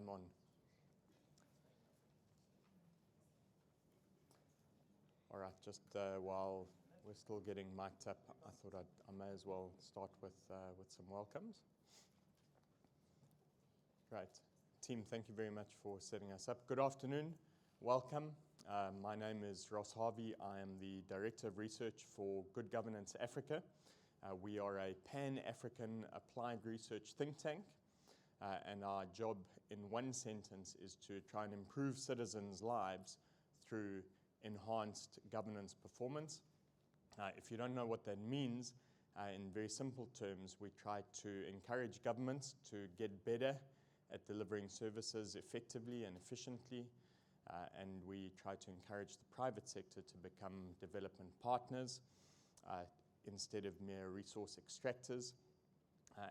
WideCam on. All right, just while we're still getting mic'd up, I thought I may as well start with some welcomes. Great. Team, thank you very much for setting us up. Good afternoon. Welcome. My name is Ross Harvey. I am the Director of Research for Good Governance Africa. We are a Pan-African applied research think tank, and our job in one sentence is to try and improve citizens' lives through enhanced governance performance. If you don't know what that means, in very simple terms, we try to encourage governments to get better at delivering services effectively and efficiently, and we try to encourage the private sector to become development partners instead of mere resource extractors,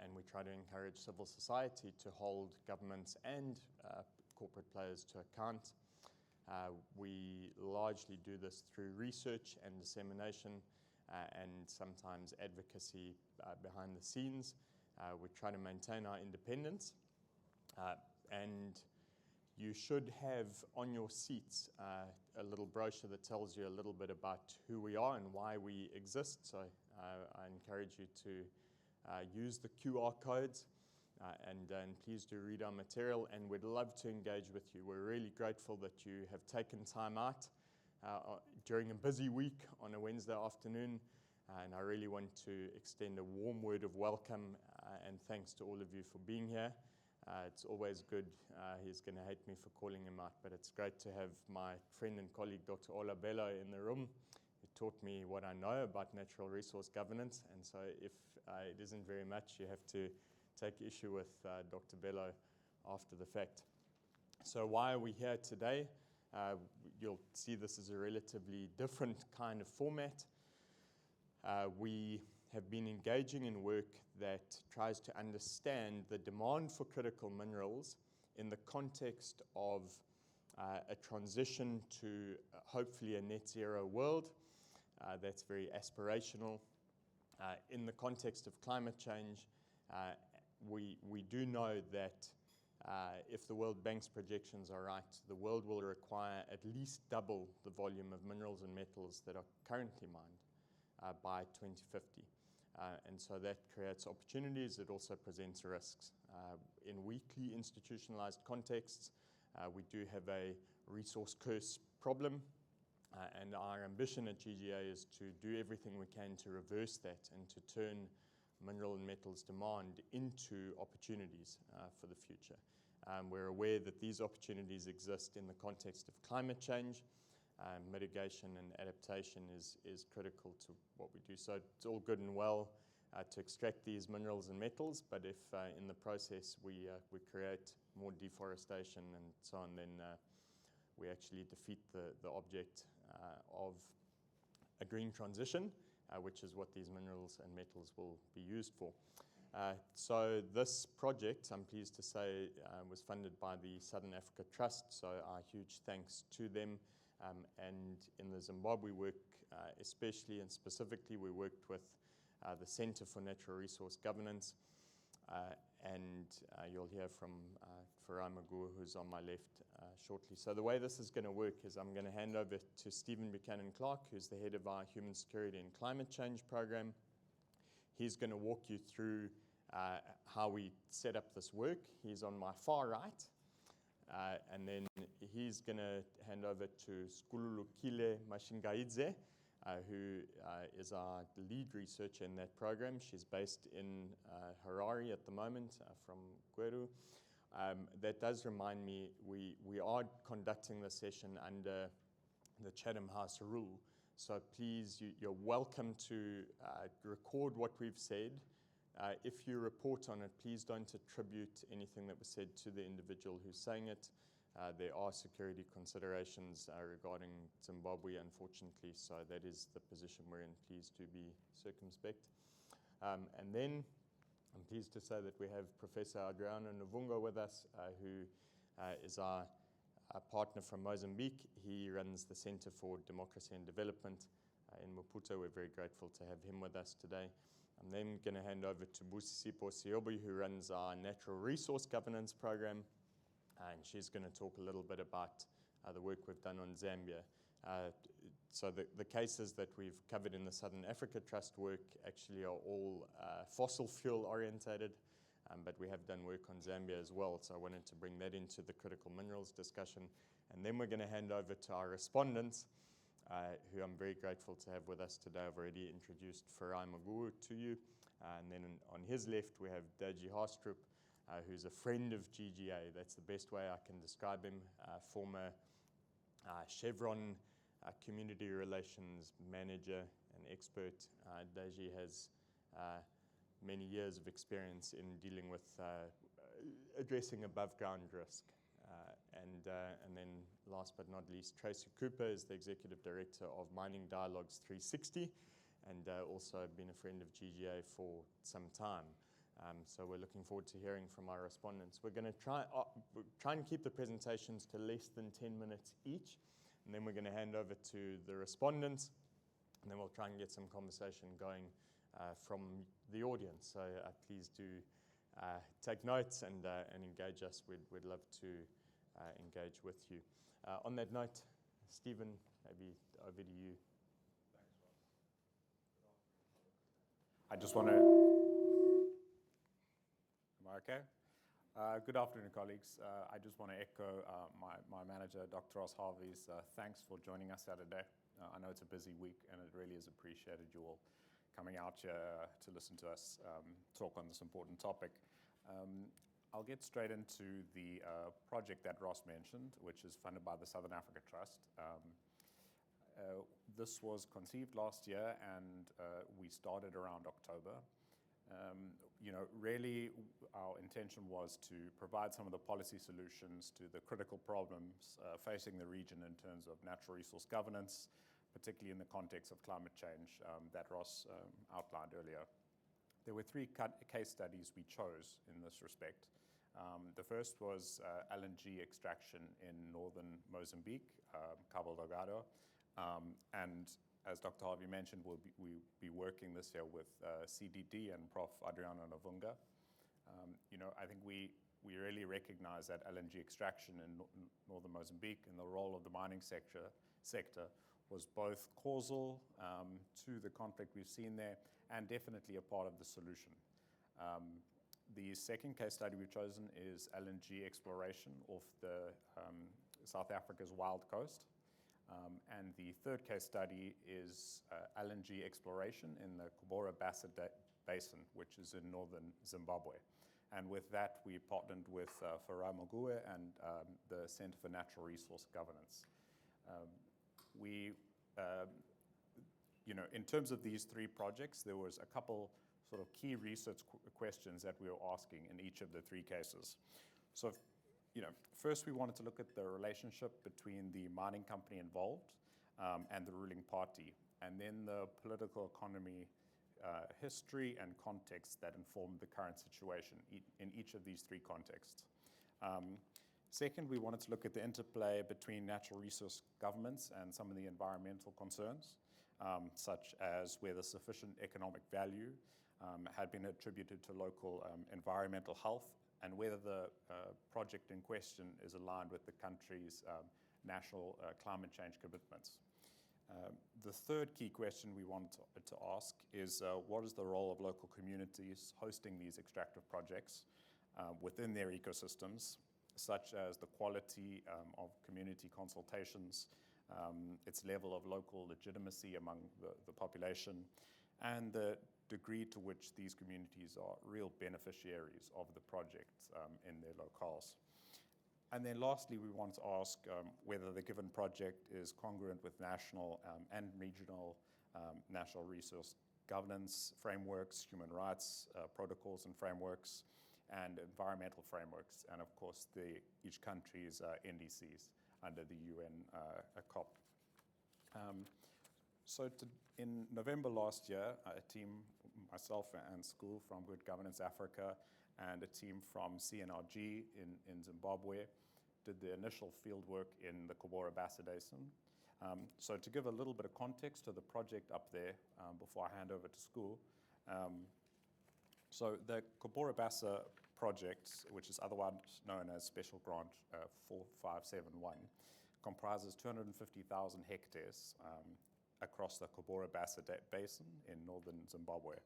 and we try to encourage civil society to hold governments and corporate players to account. We largely do this through research and dissemination and sometimes advocacy behind the scenes. We try to maintain our independence, and you should have on your seats a little brochure that tells you a little bit about who we are and why we exist. So I encourage you to use the QR codes and please do read our material, and we'd love to engage with you. We're really grateful that you have taken time out during a busy week on a Wednesday afternoon, and I really want to extend a warm word of welcome and thanks to all of you for being here. It's always good. He's going to hate me for calling him out, but it's great to have my friend and colleague, Dr. Ola Bello, in the room. He taught me what I know about natural resource governance, and so if it isn't very much, you have to take issue with Dr. Bello after the fact. So why are we here today? You'll see this is a relatively different kind of format. We have been engaging in work that tries to understand the demand for critical minerals in the context of a transition to hopefully a net zero world. That's very aspirational. In the context of climate change, we do know that if the World Bank's projections are right, the world will require at least double the volume of minerals and metals that are currently mined by 2050. And so that creates opportunities. It also presents risks. In weakly institutionalized contexts, we do have a resource curse problem, and our ambition at GGA is to do everything we can to reverse that and to turn mineral and metals demand into opportunities for the future. We're aware that these opportunities exist in the context of climate change. Mitigation and adaptation is critical to what we do. So it's all good and well to extract these minerals and metals, but if in the process we create more deforestation and so on, then we actually defeat the object of a green transition, which is what these minerals and metals will be used for. So this project, I'm pleased to say, was funded by the Southern Africa Trust, so our huge thanks to them. And in the Zimbabwe work, especially and specifically, we worked with the Center for Natural Resource Governance, and you'll hear from Farai Magur, who's on my left shortly. So the way this is going to work is I'm going to hand over to Stephen Buchanan-Clark, who's the head of our Human Security and Climate Change program. He's going to walk you through how we set up this work. He's on my far right. And then he's going to hand over to Skululukile Mashingaidze, who is our lead researcher in that program. She's based in Harare at the moment, from Gweru. That does remind me, we are conducting the session under the Chatham House rule. So please, you're welcome to record what we've said. If you report on it, please don't attribute anything that was said to the individual who's saying it. There are security considerations regarding Zimbabwe, unfortunately, so that is the position we're in. Please do be circumspect. And then I'm pleased to say that we have Professor Adriano Nuvungo with us, who is our partner from Mozambique. He runs the Center for Democracy and Development in Maputo. We're very grateful to have him with us today. I'm then going to hand over to Busisipo Siobi, who runs our Natural Resource Governance program. and she's going to talk a little bit about the work we've done on Zambia. So the cases that we've covered in the Southern Africa Trust work actually are all fossil fuel orientated, but we have done work on Zambia as well, so I wanted to bring that into the critical minerals discussion. And then we're going to hand over to our respondents, who I'm very grateful to have with us today. I've already introduced Farai Maguru to you. And then on his left, we have Daji Haastrup, who's a friend of GGA. That's the best way I can describe him. Former Chevron community relations manager and expert. Daji has many years of experience in dealing with addressing above ground risk. And then last but not least, Tracy Cooper is the Executive Director of Mining Dialogues 360 and also been a friend of GGA for some time. So we're looking forward to hearing from our respondents. We're going to try and keep the presentations to less than 10 minutes each, and then we're going to hand over to the respondents, and then we'll try and get some conversation going from the audience. So please do take notes and engage us. We'd love to engage with you. On that note, Stephen, maybe over to you. I just want to. Am I okay? Good afternoon, colleagues. I just want to echo my manager, Dr. Ross Harvey's thanks for joining us Saturday. I know it's a busy week, and it really is appreciated you all coming out here to listen to us talk on this important topic. I'll get straight into the project that Ross mentioned, which is funded by the Southern Africa Trust. This was conceived last year, and we started around October. Really, our intention was to provide some of the policy solutions to the critical problems facing the region in terms of natural resource governance, particularly in the context of climate change that Ross outlined earlier. There were three case studies we chose in this respect. The first was LNG extraction in northern Mozambique, Cabo Delgado. And as Dr. Harvey mentioned, we'll be working this year with CDD and Prof. Adriano Navunga. I think we really recognize that LNG extraction in northern Mozambique and the role of the mining sector was both causal to the conflict we've seen there and definitely a part of the solution. The second case study we've chosen is LNG exploration off the South Africa's Wild Coast. And the third case study is LNG exploration in the Cahora Bassa Basin, which is in northern Zimbabwe. And with that, we partnered with Farai Maguru and the Center for Natural Resource Governance. In terms of these three projects, there was a couple sort of key research questions that we were asking in each of the three cases. So, first we wanted to look at the relationship between the mining company involved and the ruling party, and then the political economy history and context that informed the current situation in each of these three contexts. Second, we wanted to look at the interplay between natural resource governments and some of the environmental concerns, such as whether sufficient economic value had been attributed to local environmental health, and whether the project in question is aligned with the country's national climate change commitments. The third key question we wanted to ask is what is the role of local communities hosting these extractive projects within their ecosystems, such as the quality of community consultations, its level of local legitimacy among the population, and the degree to which these communities are real beneficiaries of the project in their locales. And then lastly, we want to ask whether the given project is congruent with national and regional natural resource governance frameworks, human rights protocols and frameworks, and environmental frameworks, and of course each country's NDCs under the UN COP. In November last year, a team, myself and school from Good Governance Africa, and a team from CNRG in Zimbabwe did the initial field work in the Cahora Bassa Basin. So to give a little bit of context to the project up there before I hand over to school. So the Cahora Bassa project, which is otherwise known as Special Grant 4571, comprises 250,000 hectares across the Kobora Bassa Basin in northern Zimbabwe.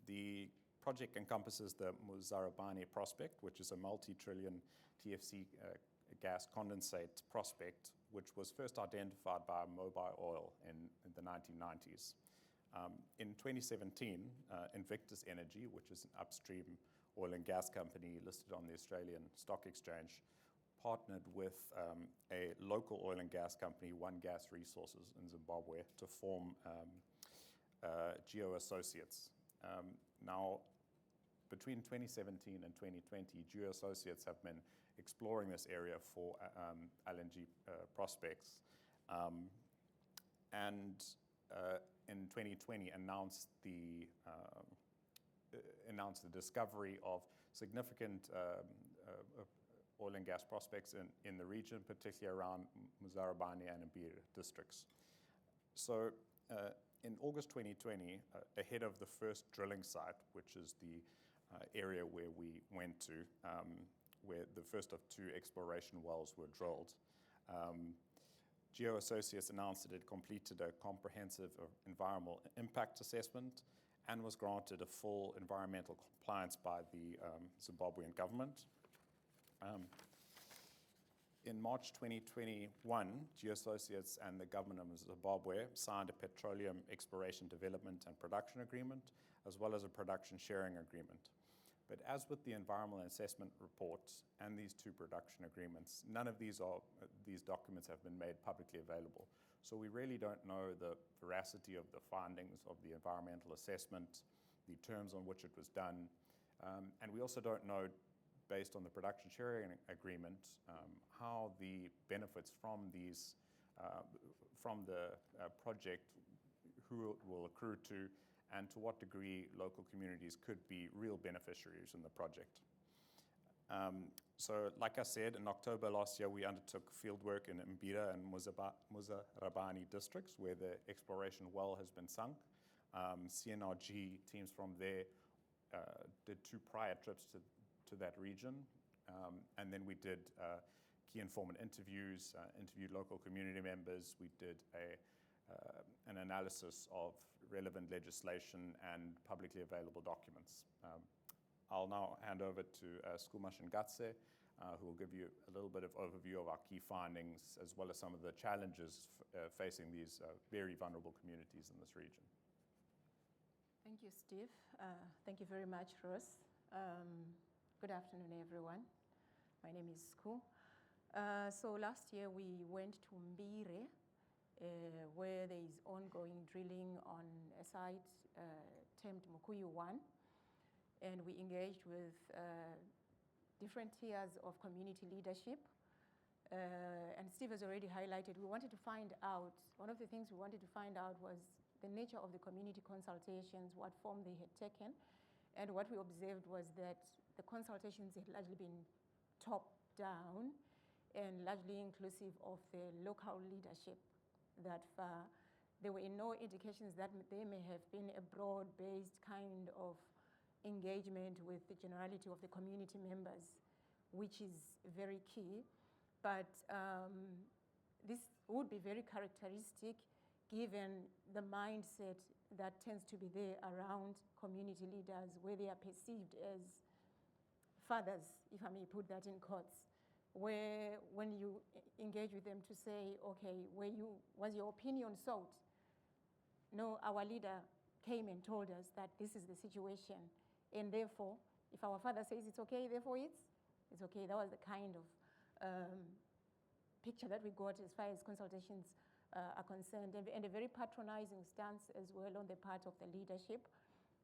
The project encompasses the Muzarabani prospect, which is a multi-trillion TFC gas condensate prospect, which was first identified by Mobile Oil in the 1990s. In 2017, Invictus Energy, which is an upstream oil and gas company listed on the Australian Stock Exchange, partnered with a local oil and gas company, One Gas Resources in Zimbabwe, to form Geo Associates. Now, between 2017 and 2020, Geo Associates have been exploring this area for LNG prospects, and in 2020 announced the discovery of significant oil and gas prospects in the region, particularly around Muzarabani and Mbira districts. So in August 2020, ahead of the first drilling site, which is the area where we went to, where the first of 2 exploration wells were drilled, Geo Associates announced that it completed a comprehensive environmental impact assessment and was granted a full environmental compliance by the Zimbabwean government. In March 2021, Geo Associates and the government of Zimbabwe signed a petroleum exploration development and production agreement, as well as a production sharing agreement. But as with the environmental assessment reports and these 2 production agreements, none of these documents have been made publicly available. So we really don't know the veracity of the findings of the environmental assessment, the terms on which it was done, and we also don't know, based on the production sharing agreement, how the benefits from these from the project, who it will accrue to, and to what degree local communities could be real beneficiaries in the project. So like I said, in October last year, we undertook fieldwork in Mbira and Muzarabani districts, where the exploration well has been sunk. CNRG teams from there did 2 prior trips to that region, and then we did key informant interviews, interviewed local community members. We did an analysis of relevant legislation and publicly available documents. I'll now hand over to Skumash Ngatse, who will give you a little bit of overview of our key findings, as well as some of the challenges facing these very vulnerable communities in this region. Thank you, Steve. Thank you very much, Ross. Good afternoon, everyone. My name is Sku. So last year we went to Mbire, where there is ongoing drilling on a site termed Mukuyu 1, and we engaged with different tiers of community leadership. And Steve has already highlighted, we wanted to find out, one of the things we wanted to find out was the nature of the community consultations, what form they had taken. And what we observed was that the consultations had largely been top-down and largely inclusive of the local leadership that far. There were no indications that there may have been a broad-based kind of engagement with the generality of the community members, which is very key. But this would be very characteristic given the mindset that tends to be there around community leaders, where they are perceived as fathers, if I may put that in quotes, where when you engage with them to say, okay, was your opinion sought? No, our leader came and told us that this is the situation, and therefore, if our father says it's okay, therefore it's okay. That was the kind of picture that we got as far as consultations are concerned, and a very patronizing stance as well on the part of the leadership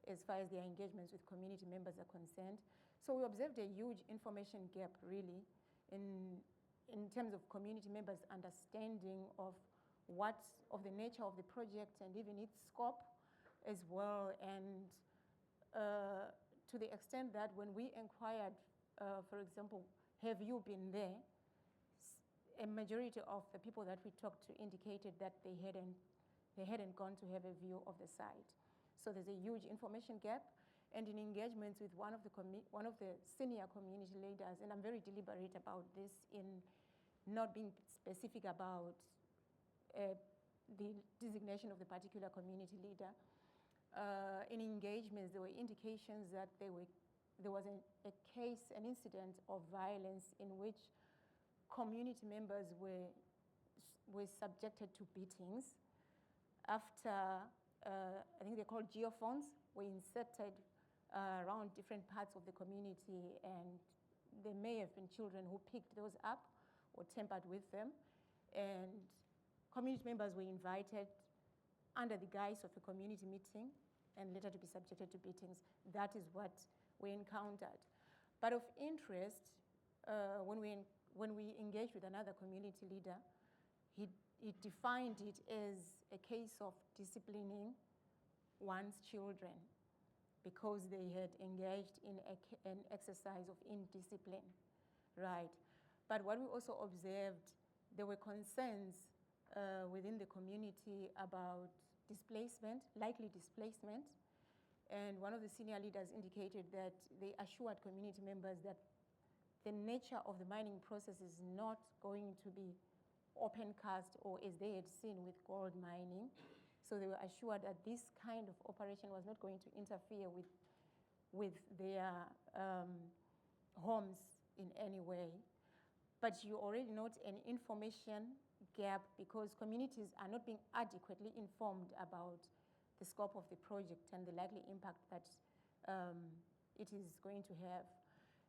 as far as their engagements with community members are concerned. So we observed a huge information gap, really, in terms of community members' understanding of the nature of the project and even its scope as well. And to the extent that when we inquired, for example, have you been there? A majority of the people that we talked to indicated that they hadn't gone to have a view of the site. So there's a huge information gap. And in engagements with one of the senior community leaders, and I'm very deliberate about this in not being specific about the designation of the particular community leader. In engagements, there were indications that there was a case, an incident of violence in which community members were subjected to beatings after, I think they're called geophones, were inserted around different parts of the community, and there may have been children who picked those up or tampered with them. And community members were invited under the guise of a community meeting and later to be subjected to beatings. That is what we encountered. But of interest, when we engaged with another community leader, he defined it as a case of disciplining one's children because they had engaged in an exercise of indiscipline, right? But what we also observed, there were concerns within the community about displacement, likely displacement. And one of the senior leaders indicated that they assured community members that the nature of the mining process is not going to be open cast or as they had seen with gold mining. So they were assured that this kind of operation was not going to interfere with their homes in any way. But you already note an information gap because communities are not being adequately informed about the scope of the project and the likely impact that it is going to have.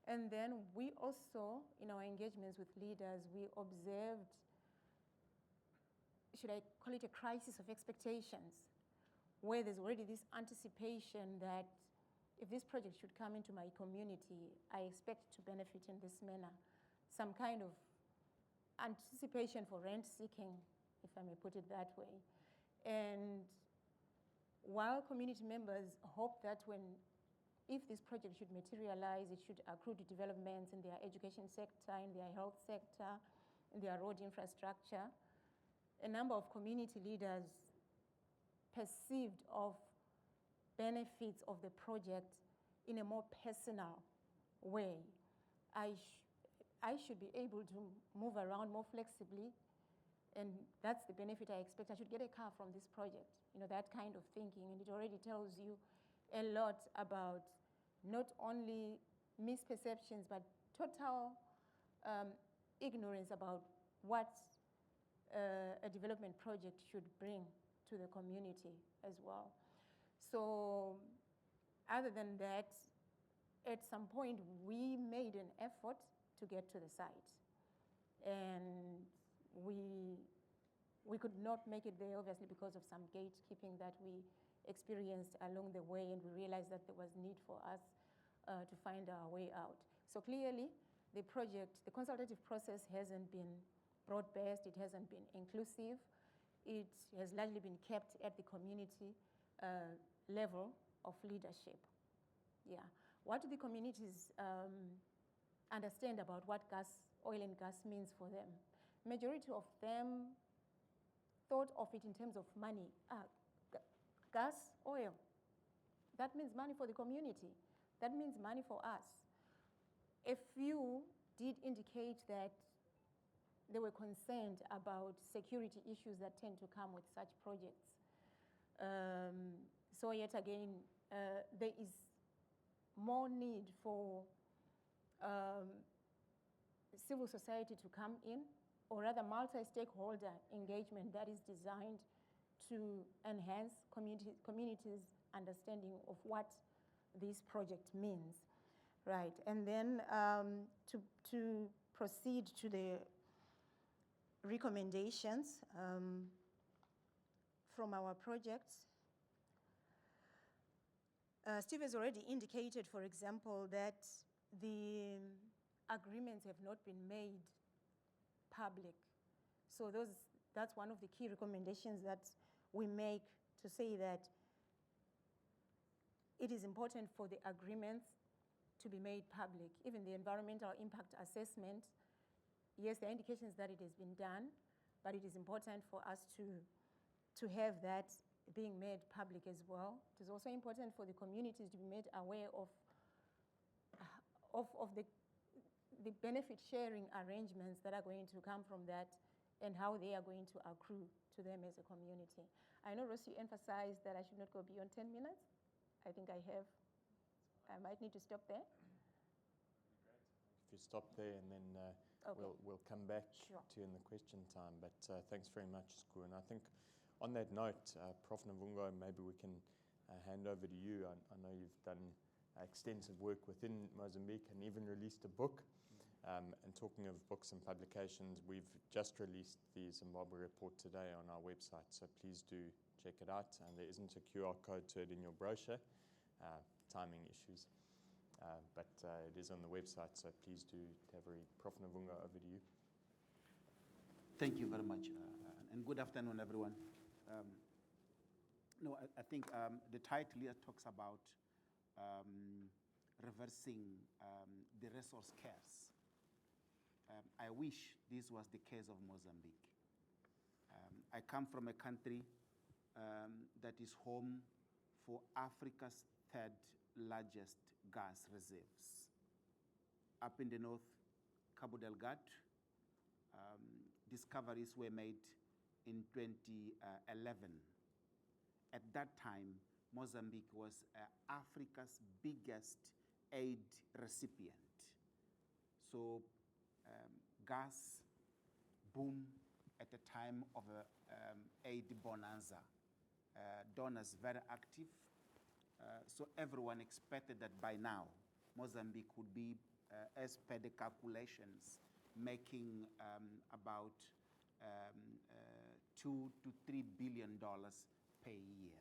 And then we also, in our engagements with leaders, we observed, should I call it a crisis of expectations, where there's already this anticipation that if this project should come into my community, I expect to benefit in this manner. Some kind of anticipation for rent seeking, if I may put it that way. And while community members hope that if this project should materialize, it should accrue to developments in their education sector, in their health sector, in their road infrastructure, a number of community leaders perceived of benefits of the project in a more personal way. I should be able to move around more flexibly, and that's the benefit I expect. I should get a car from this project, that kind of thinking. And it already tells you a lot about not only misperceptions, but total ignorance about what a development project should bring to the community as well. So other than that, at some point, we made an effort to get to the site. And we could not make it there, obviously, because of some gatekeeping that we experienced along the way, and we realized that there was need for us to find our way out. So clearly, the consultative process hasn't been broad-based, it hasn't been inclusive, it has largely been kept at the community level of leadership. Yeah. What do the communities understand about what oil and gas means for them? Majority of them thought of it in terms of money. Gas, oil, that means money for the community. That means money for us. A few did indicate that they were concerned about security issues that tend to come with such projects. So yet again, there is more need for civil society to come in, or rather multi-stakeholder engagement that is designed to enhance communities' understanding of what this project means, right? And then to proceed to the recommendations from our projects. Steve has already indicated, for example, that the agreements have not been made public. So that's one of the key recommendations that we make, to say that it is important for the agreements to be made public. Even the environmental impact assessment, yes, there are indications that it has been done, but it is important for us to have that being made public as well. It is also important for the communities to be made aware of the benefit sharing arrangements that are going to come from that and how they are going to accrue to them as a community. I know, Ross, you emphasized that I should not go beyond 10 minutes. I think I have. I might need to stop there. If you stop there, and then Okay. we'll come back Sure. to you in the question time. But thanks very much, Sku. And I think on that note, Prof. Navungo, maybe we can hand over to you. I know you've done extensive work within Mozambique and even released a book. And talking of books and publications, we've just released the Zimbabwe report today on our website, so please do check it out. And there isn't a QR code to it in your brochure, timing issues. But it is on the website, so please do, Taveri. Prof. Navungo, over to you. Thank you very much, and good afternoon, everyone. I think the title here talks about reversing the resource curse. I wish this was the case of Mozambique. I come from a country that is home for Africa's third largest gas reserves. Up in the north, Cabo Delgado, discoveries were made in 2011. At that time, Mozambique was Africa's biggest aid recipient. So gas boom at a time of aid bonanza. Donors very active. So everyone expected that by now, Mozambique would be, as per the calculations, making about $2 to $3 billion per year.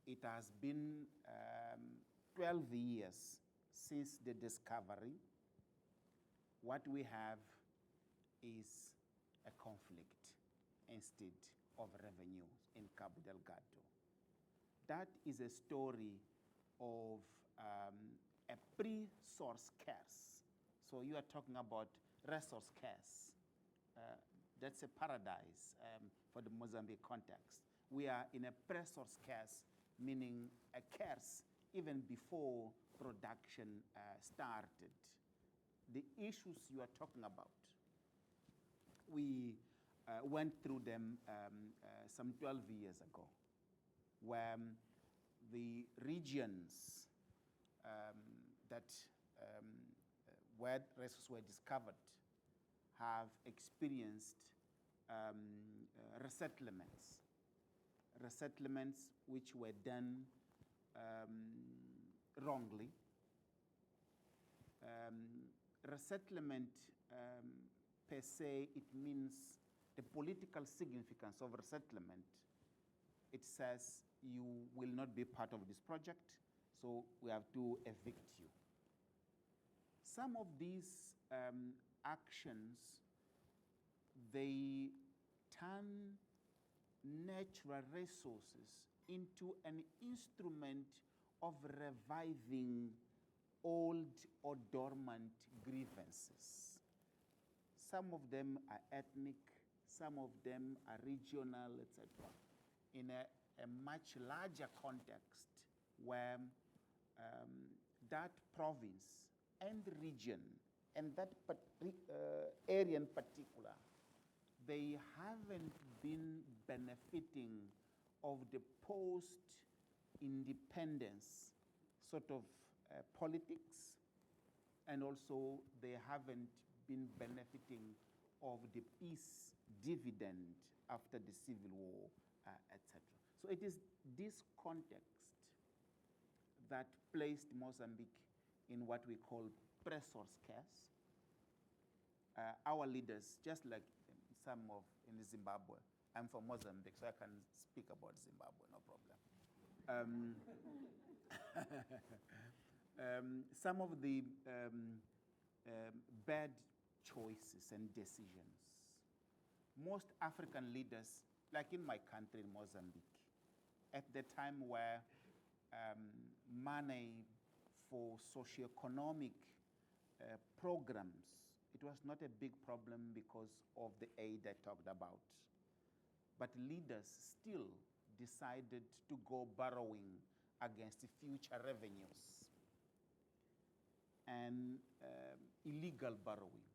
It has been 12 years since the discovery. What we have is a conflict instead of revenue in Cabo Delgado. That is a story of a pre-source curse. So you are talking about resource curse. That's a paradise for the Mozambique context. We are in a pre-source curse, meaning a curse even before production started. The issues you are talking about, we went through them some 12 years ago, where the regions where resources were discovered have experienced resettlements which were done wrongly. Resettlement per se, it means the political significance of resettlement. It says you will not be part of this project, so we have to evict you. Some of these actions, they turn natural resources into an instrument of reviving old or dormant grievances. Some of them are ethnic, some of them are regional, etc. In a much larger context where that province and region and that area in particular, they haven't been benefiting of the post-independence sort of politics, and also they haven't been benefiting of the peace dividend after the civil war, etc. So it is this context that placed Mozambique in what we call resource curse. Our leaders, just like some of in Zimbabwe, I'm from Mozambique, so I can speak about Zimbabwe, no problem. Some of the bad choices and decisions. Most African leaders, like in my country, in Mozambique, at the time where money for socioeconomic programs, it was not a big problem because of the aid I talked about. But leaders still decided to go borrowing against future revenues and illegal borrowing,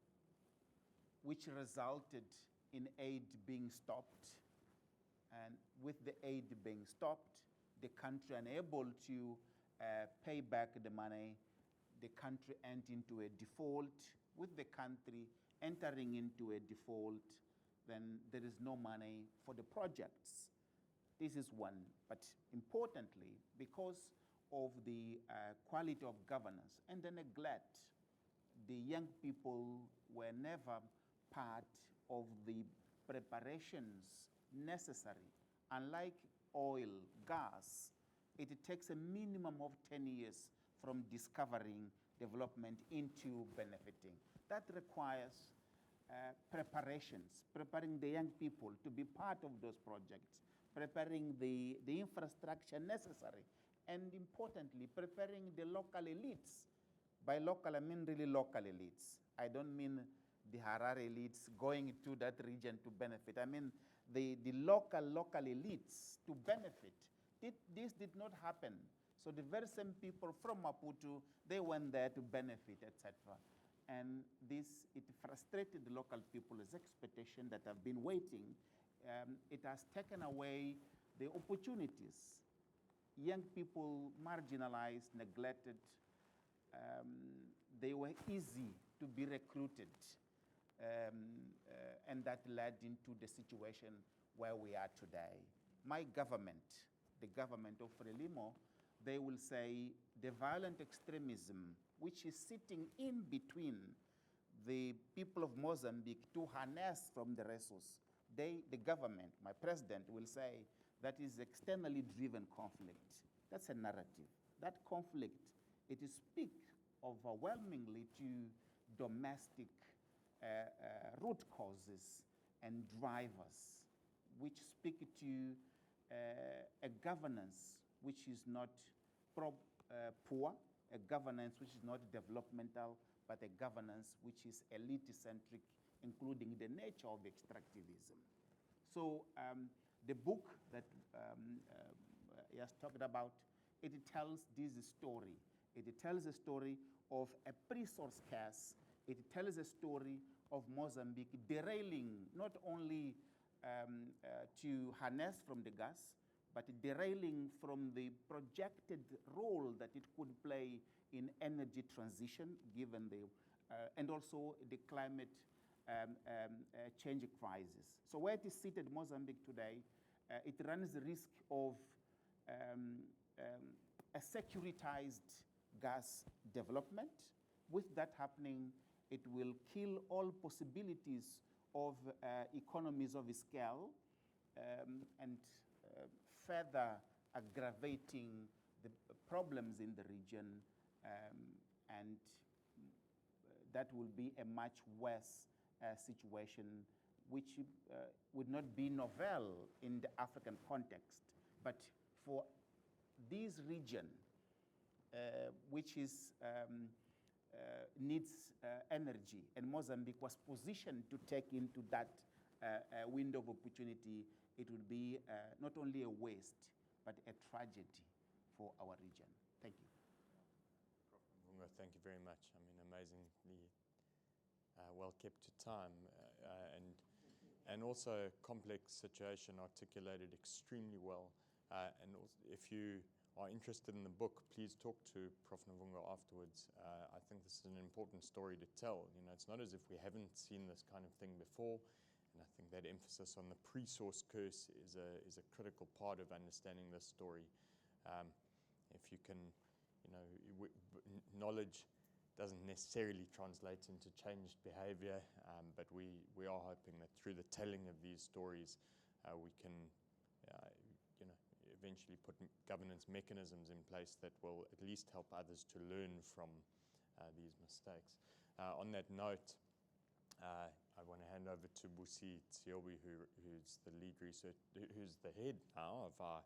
which resulted in aid being stopped. And with the aid being stopped, the country unable to pay back the money, the country entered into a default. With the country entering into a default, then there is no money for the projects. This is one. But importantly, because of the quality of governance and the neglect, the young people were never part of the preparations necessary. Unlike oil, gas, it takes a minimum of 10 years from discovering development into benefiting. That requires preparations, preparing the young people to be part of those projects, preparing the infrastructure necessary, and importantly, preparing the local elites. By local, I mean really local elites. I don't mean the Harare elites going to that region to benefit. I mean the local elites to benefit. This did not happen. So the very same people from Maputo, they went there to benefit, etc. And it frustrated the local people's expectation that have been waiting. It has taken away the opportunities. Young people, marginalized, neglected, they were easy to be recruited. And that led into the situation where we are today. My government, the government of Frelimo, they will say the violent extremism, which is sitting in between the people of Mozambique to harness from the resource. The government, my president, will say that is externally driven conflict. That's a narrative. That conflict, it speaks overwhelmingly to domestic root causes and drivers, which speak to a governance which is not poor, a governance which is not developmental, but a governance which is elite-centric, including the nature of extractivism. So the book that he has talked about, it tells this story. It tells a story of a pre-source case. It tells a story of Mozambique derailing not only to harness from the gas, but derailing from the projected role that it could play in energy transition, given and also the climate change crisis. So where it is seated, Mozambique today, it runs the risk of a securitized gas development. With that happening, it will kill all possibilities of economies of scale and further aggravating the problems in the region, and that will be a much worse situation, which would not be novel in the African context. But for this region, which is needs energy, and Mozambique was positioned to take into that window of opportunity, it would be not only a waste, but a tragedy for our region. Thank you. Mvunga, thank you very much. I mean, amazingly well kept to time, and also a complex situation articulated extremely well. And also, if you are interested in the book, please talk to Prof. Mvunga afterwards. I think this is an important story to tell. You know, it's not as if we haven't seen this kind of thing before, and I think that emphasis on the pre-source curse is a critical part of understanding this story. If you can, you know, knowledge doesn't necessarily translate into changed behavior, but we are hoping that through the telling of these stories, we can, you know, eventually put governance mechanisms in place that will at least help others to learn from these mistakes. On that note, I want to hand over to Busi Tsiobi, who's the lead research, who's the head now of our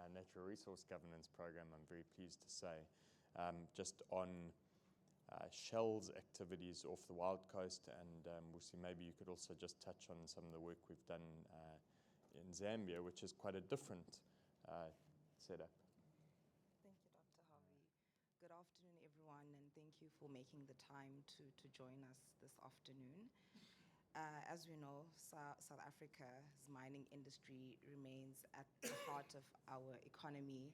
natural resource governance program, I'm very pleased to say, just on Shell's activities off the Wild Coast. And Busi, maybe you could also just touch on some of the work we've done in Zambia, which is quite a different set up. Thank you, Dr. Harvey. Good afternoon, everyone, and thank you for making the time to join us this afternoon. As we know, South Africa's mining industry remains at the heart of our economy,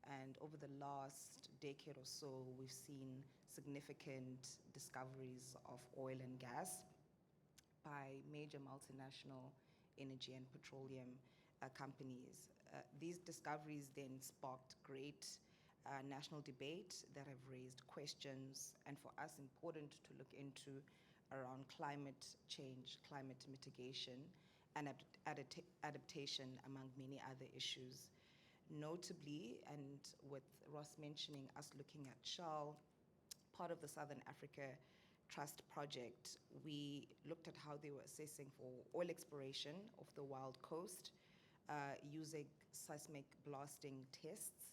and over the last decade or so, we've seen significant discoveries of oil and gas by major multinational energy and petroleum companies. These discoveries then sparked great national debate that have raised questions, and for us, important to look into around climate change, climate mitigation, and adaptation, among many other issues. Notably, and with Ross mentioning us looking at Shell, part of the Southern Africa Trust project, we looked at how they were assessing for oil exploration of the Wild Coast using seismic blasting tests,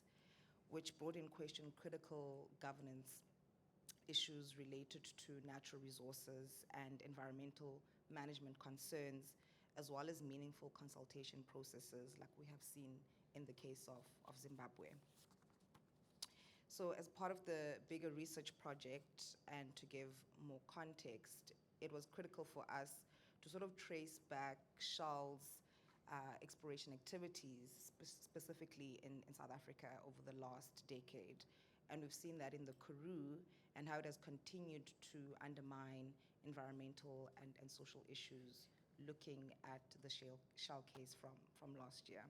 which brought in question critical governance issues related to natural resources and environmental management concerns, as well as meaningful consultation processes like we have seen in the case of Zimbabwe. So as part of the bigger research project, and to give more context, it was critical for us to sort of trace back Shell's exploration activities, specifically in South Africa over the last decade. And we've seen that in the Karoo and how it has continued to undermine environmental and social issues, looking at the Shell case from last year.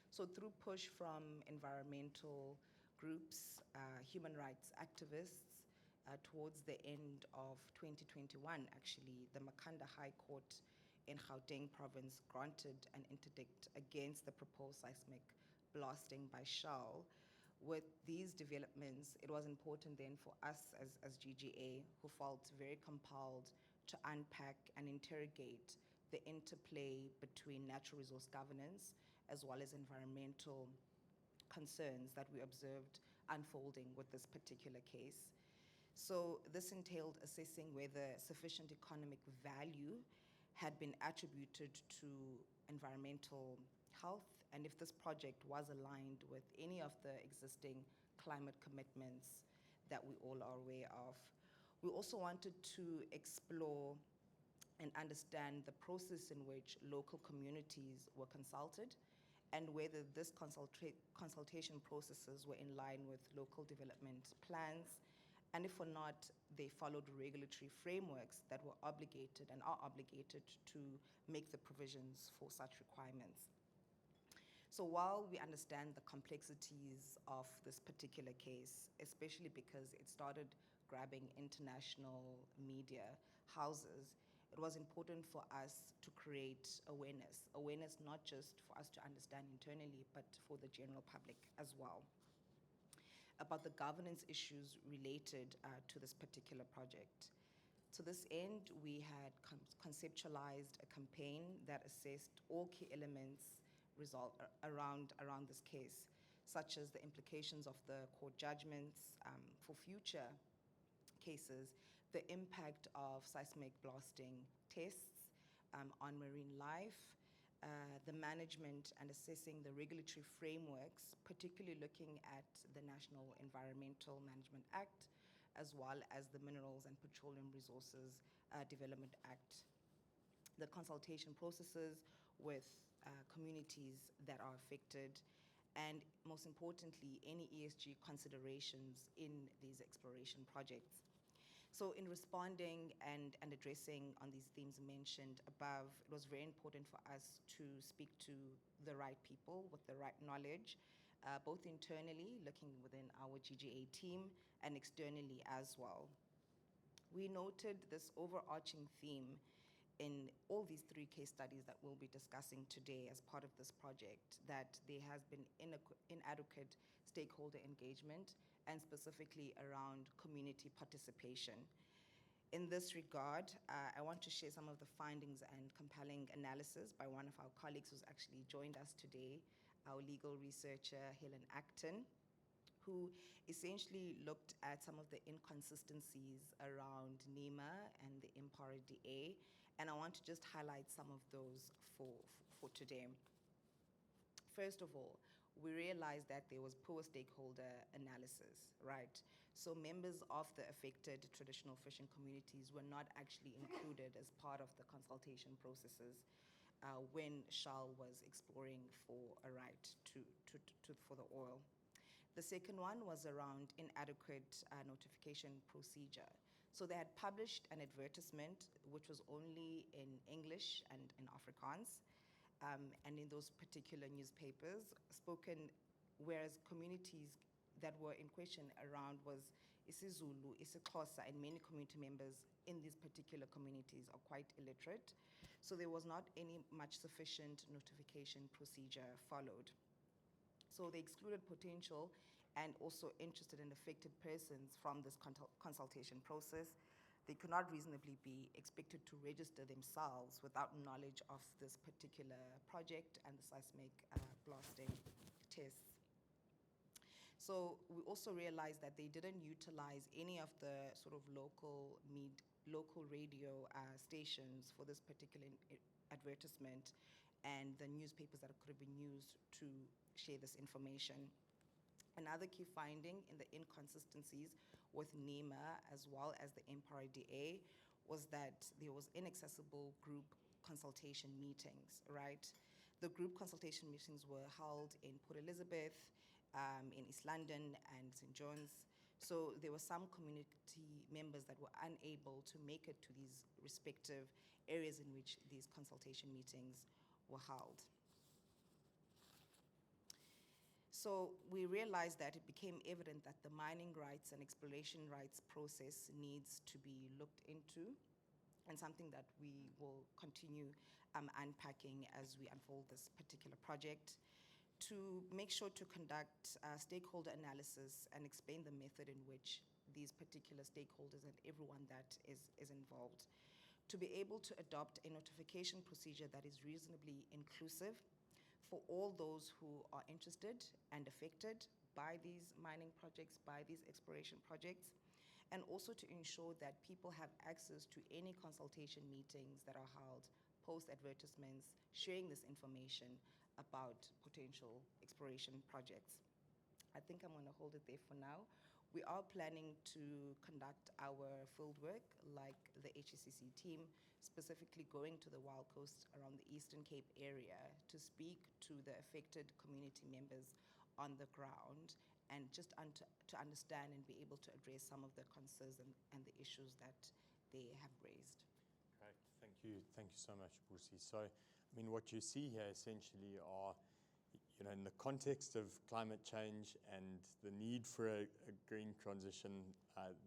So through push from environmental groups, human rights activists, towards the end of 2021, actually, the Makhanda High Court in Gauteng province granted an interdict against the proposed seismic blasting by Shell. With these developments, it was important then for us as GGA, who felt very compelled to unpack and interrogate the interplay between natural resource governance as well as environmental concerns that we observed unfolding with this particular case. So this entailed assessing whether sufficient economic value had been attributed to environmental health, and if this project was aligned with any of the existing climate commitments that we all are aware of. We also wanted to explore and understand the process in which local communities were consulted, and whether this consultation processes were in line with local development plans, and if or not they followed regulatory frameworks that were obligated and are obligated to make the provisions for such requirements. So while we understand the complexities of this particular case, especially because it started grabbing international media houses, it was important for us to create awareness not just for us to understand internally, but for the general public as well, about the governance issues related to this particular project. To this end, we had conceptualized a campaign that assessed all key elements around this case, such as the implications of the court judgments for future cases, the impact of seismic blasting tests on marine life, the management and assessing the regulatory frameworks, particularly looking at the National Environmental Management Act, as well as the Minerals and Petroleum Resources Development Act, the consultation processes with communities that are affected, and most importantly, any ESG considerations in these exploration projects. So in responding and addressing on these themes mentioned above, it was very important for us to speak to the right people with the right knowledge, both internally, looking within our GGA team, and externally as well. We noted this overarching theme in all these three case studies that we'll be discussing today as part of this project, that there has been inadequate stakeholder engagement, and specifically around community participation. In this regard, I want to share some of the findings and compelling analysis by one of our colleagues who's actually joined us today, our legal researcher, Helen Acton, who essentially looked at some of the inconsistencies around NEMA and the Impara DA, and I want to just highlight some of those for today. First of all, we realized that there was poor stakeholder analysis, right? So members of the affected traditional fishing communities were not actually included as part of the consultation processes when Shell was exploring for a right for the oil. The second one was around inadequate notification procedure. So they had published an advertisement which was only in English and in Afrikaans, and in those particular newspapers, spoken, whereas communities that were in question around was isiZulu, isiXhosa, and many community members in these particular communities are quite illiterate. So there was not any much sufficient notification procedure followed. So they excluded potential and also interested and affected persons from this consultation process. They could not reasonably be expected to register themselves without knowledge of this particular project and the seismic blasting tests. So we also realized that they didn't utilize any of the sort of local radio stations for this particular advertisement and the newspapers that could have been used to share this information. Another key finding in the inconsistencies with NEMA as well as the MPRDA was that there was inaccessible group consultation meetings, right? The group consultation meetings were held in Port Elizabeth, in East London and St. John's. So there were some community members that were unable to make it to these respective areas in which these consultation meetings were held. So we realized that it became evident that the mining rights and exploration rights process needs to be looked into, and something that we will continue unpacking as we unfold this particular project, to make sure to conduct stakeholder analysis and explain the method in which these particular stakeholders and everyone that is involved, to be able to adopt a notification procedure that is reasonably inclusive for all those who are interested and affected by these mining projects, by these exploration projects, and also to ensure that people have access to any consultation meetings that are held, post advertisements, sharing this information about potential exploration projects. I think I'm going to hold it there for now. We are planning to conduct our field work like the HECC team, specifically going to the Wild Coast around the Eastern Cape area to speak to the affected community members on the ground and just to understand and be able to address some of the concerns and the issues that they have raised. Great, thank you so much, Busi. So, I mean, what you see here essentially are, you know, in the context of climate change and the need for a green transition,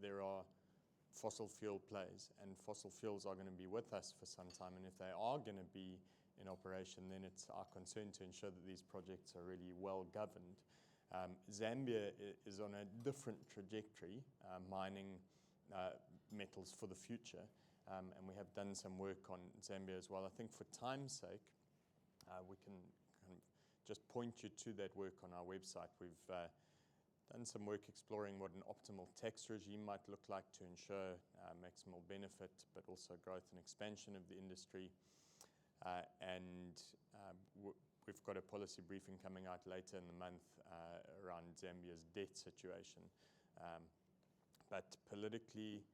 there are fossil fuel plays, and fossil fuels are going to be with us for some time. And if they are going to be in operation, then it's our concern to ensure that these projects are really well governed. Zambia is on a different trajectory, mining metals for the future, and we have done some work on Zambia as well. I think for time's sake, we can kind of just point you to that work on our website. We've done some work exploring what an optimal tax regime might look like to ensure maximal benefit, but also growth and expansion of the industry. We've got a policy briefing coming out later in the month around Zambia's debt situation. But politically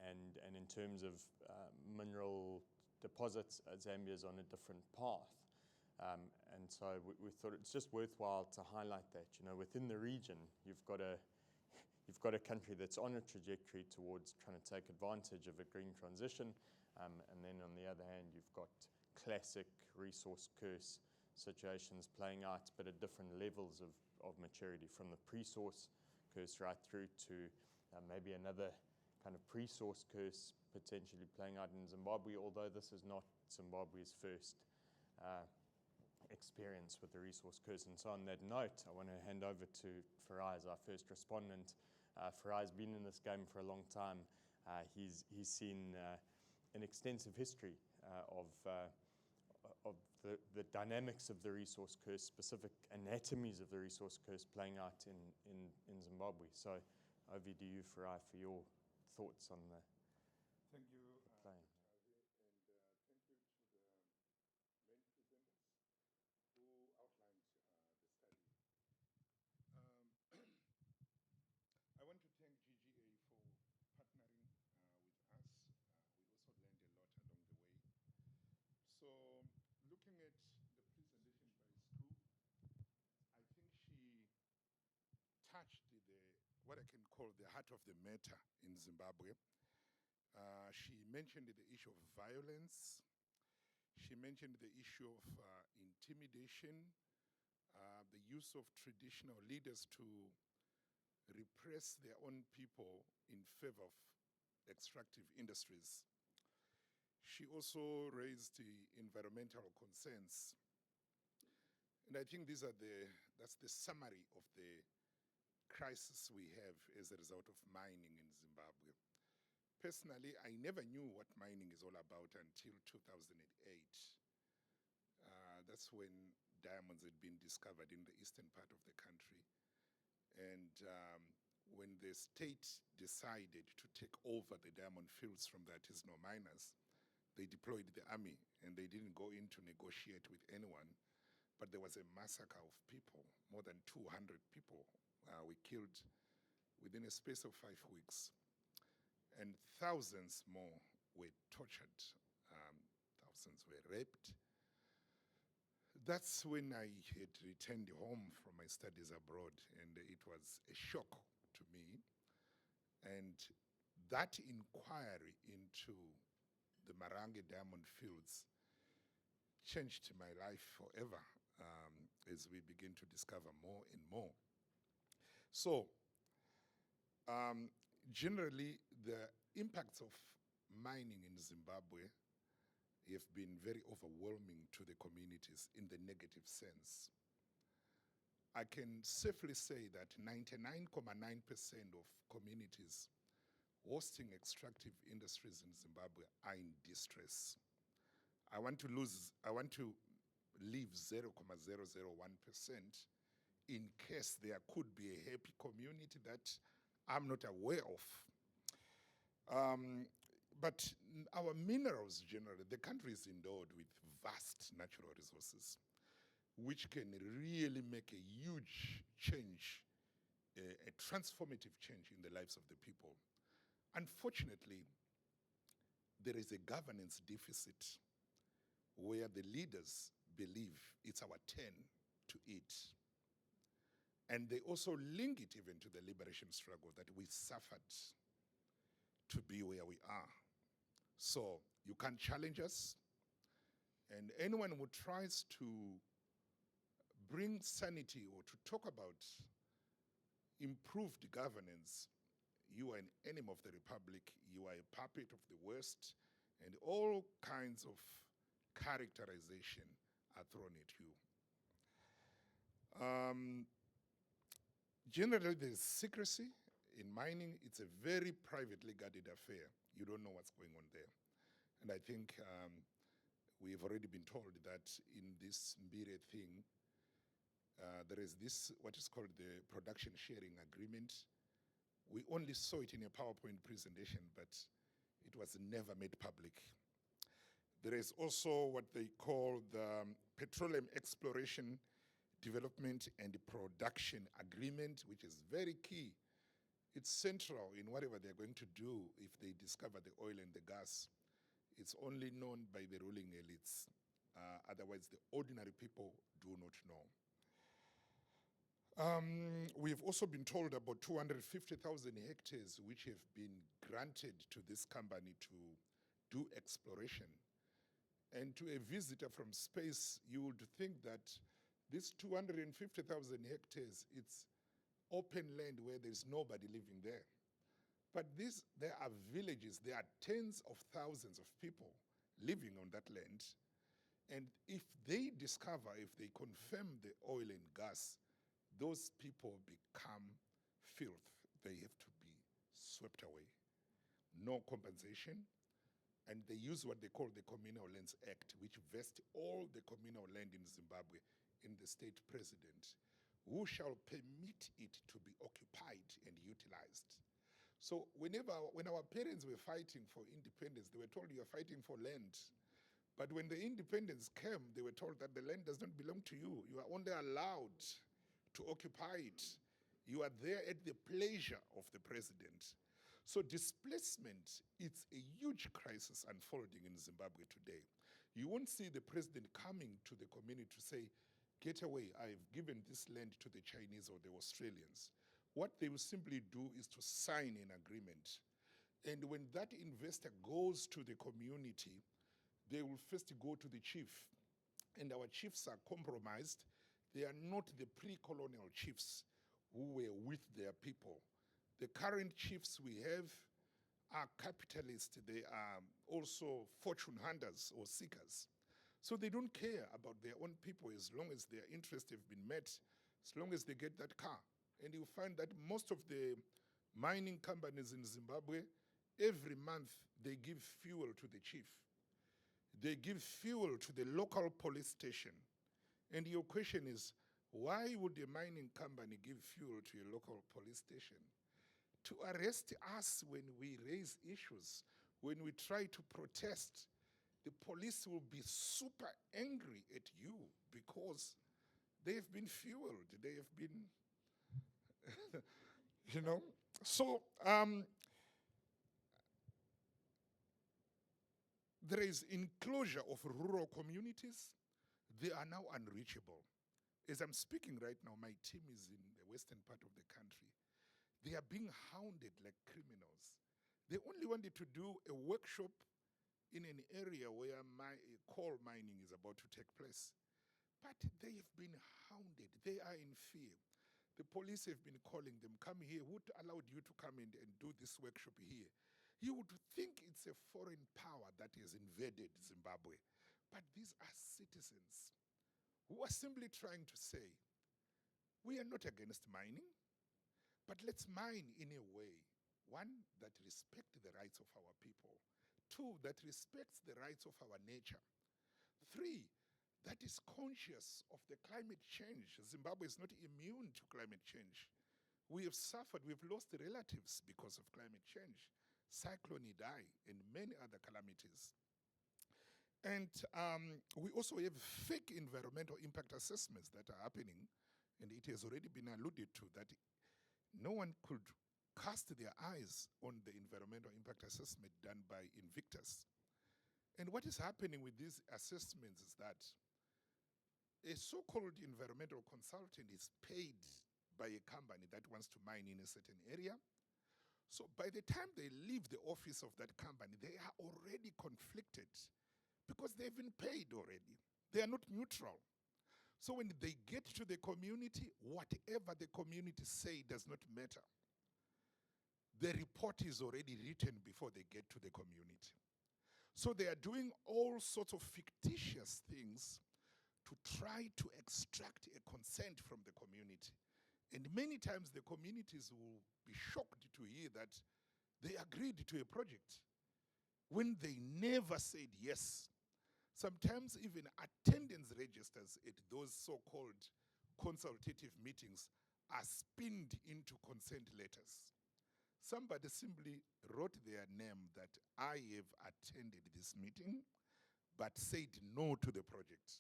and in terms of mineral deposits, Zambia is on a different path. And so we thought it's just worthwhile to highlight that. You know, within the region, you've got a country that's on a trajectory towards trying to take advantage of a green transition, and then on the other hand, you've got classic resource curse situations playing out, but at different levels of maturity, from the pre-source curse right through to maybe another kind of pre-source curse potentially playing out in Zimbabwe, although this is not Zimbabwe's first experience with the resource curse. And so on that note, I want to hand over to Faraz, our first respondent. Faraz has been in this game for a long time. He's seen an extensive history of the dynamics of the resource curse, specific anatomies of the resource curse playing out in Zimbabwe. So over to you, Faraz, for your thoughts on the Thank you, plan. Ravi, and thank you to the main presenters who outlined the study. call the heart of the matter in Zimbabwe. She mentioned the issue of violence. She mentioned the issue of intimidation, the use of traditional leaders to repress their own people in favor of extractive industries. She also raised the environmental concerns. And I think that's the summary of the crisis we have as a result of mining in Zimbabwe. Personally, I never knew what mining is all about until 2008. That's when diamonds had been discovered in the eastern part of the country. And when the state decided to take over the diamond fields from the artisanal miners, they deployed the army and they didn't go in to negotiate with anyone. But there was a massacre of people. More than 200 people were killed within a space of 5 weeks. And thousands more were tortured. Thousands were raped. That's when I had returned home from my studies abroad, and it was a shock to me. And that inquiry into the Marange diamond fields changed my life forever as we begin to discover more and more. So, generally, the impacts of mining in Zimbabwe have been very overwhelming to the communities in the negative sense. I can safely say that 99.9% of communities hosting extractive industries in Zimbabwe are in distress. I want to leave 0.001% in case there could be a happy community that I'm not aware of. But our minerals generally, the country is endowed with vast natural resources, which can really make a huge change, a transformative change in the lives of the people. Unfortunately, there is a governance deficit where the leaders believe it's our turn to eat. And they also link it even to the liberation struggle that we suffered to be where we are. So you can't challenge us. And anyone who tries to bring sanity or to talk about improved governance, you are an enemy of the Republic, you are a puppet of the West, and all kinds of characterization are thrown at you. Generally, there's secrecy. In mining, it's a very privately guarded affair. You don't know what's going on there. And I think we have already been told that in this Mbire thing, there is this, what is called the production sharing agreement. We only saw it in a PowerPoint presentation, but it was never made public. There is also what they call the Petroleum Exploration, Development and Production Agreement, which is very key. It's central in whatever they're going to do if they discover the oil and the gas. It's only known by the ruling elites. Otherwise, the ordinary people do not know. We've also been told about 250,000 hectares which have been granted to this company to do exploration. And to a visitor from space, you would think that this 250,000 hectares, it's open land where there's nobody living there. But there are villages, there are tens of thousands of people living on that land. And if they discover, if they confirm the oil and gas, those people become filth. They have to be swept away. No compensation. And they use what they call the Communal Lands Act, which vests all the communal land in Zimbabwe in the state president, who shall permit it to be occupied and utilized. So when our parents were fighting for independence, they were told you are fighting for land. But when the independence came, they were told that the land does not belong to you. You are only allowed to occupy it. You are there at the pleasure of the president. So displacement, it's a huge crisis unfolding in Zimbabwe today. You won't see the president coming to the community to say, get away, I've given this land to the Chinese or the Australians. what they will simply do is to sign an agreement. And when that investor goes to the community, they will first go to the chief. And our chiefs are compromised. They are not the pre-colonial chiefs who were with their people. The current chiefs we have are capitalists. They are also fortune hunters or seekers. So they don't care about their own people as long as their interests have been met, as long as they get that car. And you'll find that most of the mining companies in Zimbabwe, every month they give fuel to the chief. They give fuel to the local police station. And your question is, why would a mining company give fuel to a local police station? To arrest us when we raise issues, when we try to protest. The police will be super angry at you because they have been fueled, they have been, you know. So there is enclosure of rural communities. They are now unreachable. As I'm speaking right now, my team is in the western part of the country. They are being hounded like criminals. They only wanted to do a workshop in an area where coal mining is about to take place. But they have been hounded. They are in fear. The police have been calling them, come here. Who allowed you to come in and do this workshop here? You would think it's a foreign power that has invaded Zimbabwe. But these are citizens who are simply trying to say, we are not against mining, but let's mine in a way, one, that respects the rights of our people. Two, that respects the rights of our nature. Three, that is conscious of the climate change. Zimbabwe is not immune to climate change. We have suffered, we've lost relatives because of climate change. Cyclone Idai and many other calamities. And we also have fake environmental impact assessments that are happening, and it has already been alluded to that no one could cast their eyes on the environmental impact assessment done by Invictus. And what is happening with these assessments is that a so-called environmental consultant is paid by a company that wants to mine in a certain area. So by the time they leave the office of that company, they are already conflicted because they've been paid already. They are not neutral. So when they get to the community, whatever the community say does not matter. The report is already written before they get to the community. So they are doing all sorts of fictitious things to try to extract a consent from the community. And many times the communities will be shocked to hear that they agreed to a project when they never said yes. Sometimes even attendance registers at those so-called consultative meetings are spinned into consent letters. Somebody simply wrote their name that I have attended this meeting, but said no to the project.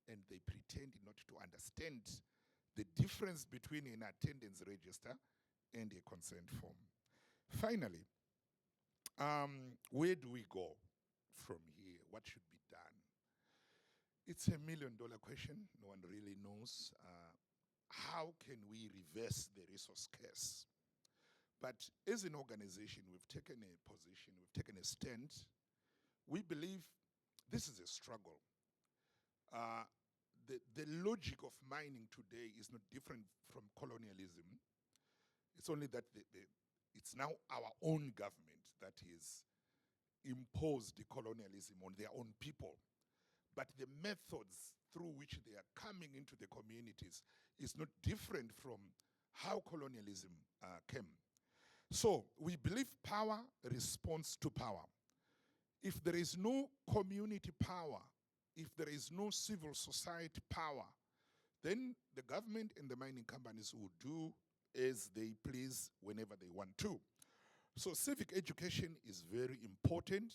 And they pretend not to understand the difference between an attendance register and a consent form. Finally, where do we go from here? What should be done? It's $1 million question. No one really knows. How can we reverse the resource curse? But as an organization, we've taken a position, we've taken a stand. We believe this is a struggle. The logic of mining today is not different from colonialism. It's only that it's now our own government that has imposed the colonialism on their own people. But the methods through which they are coming into the communities is not different from how colonialism came. So we believe power responds to power. If there is no community power, if there is no civil society power, then the government and the mining companies will do as they please whenever they want to. So civic education is very important.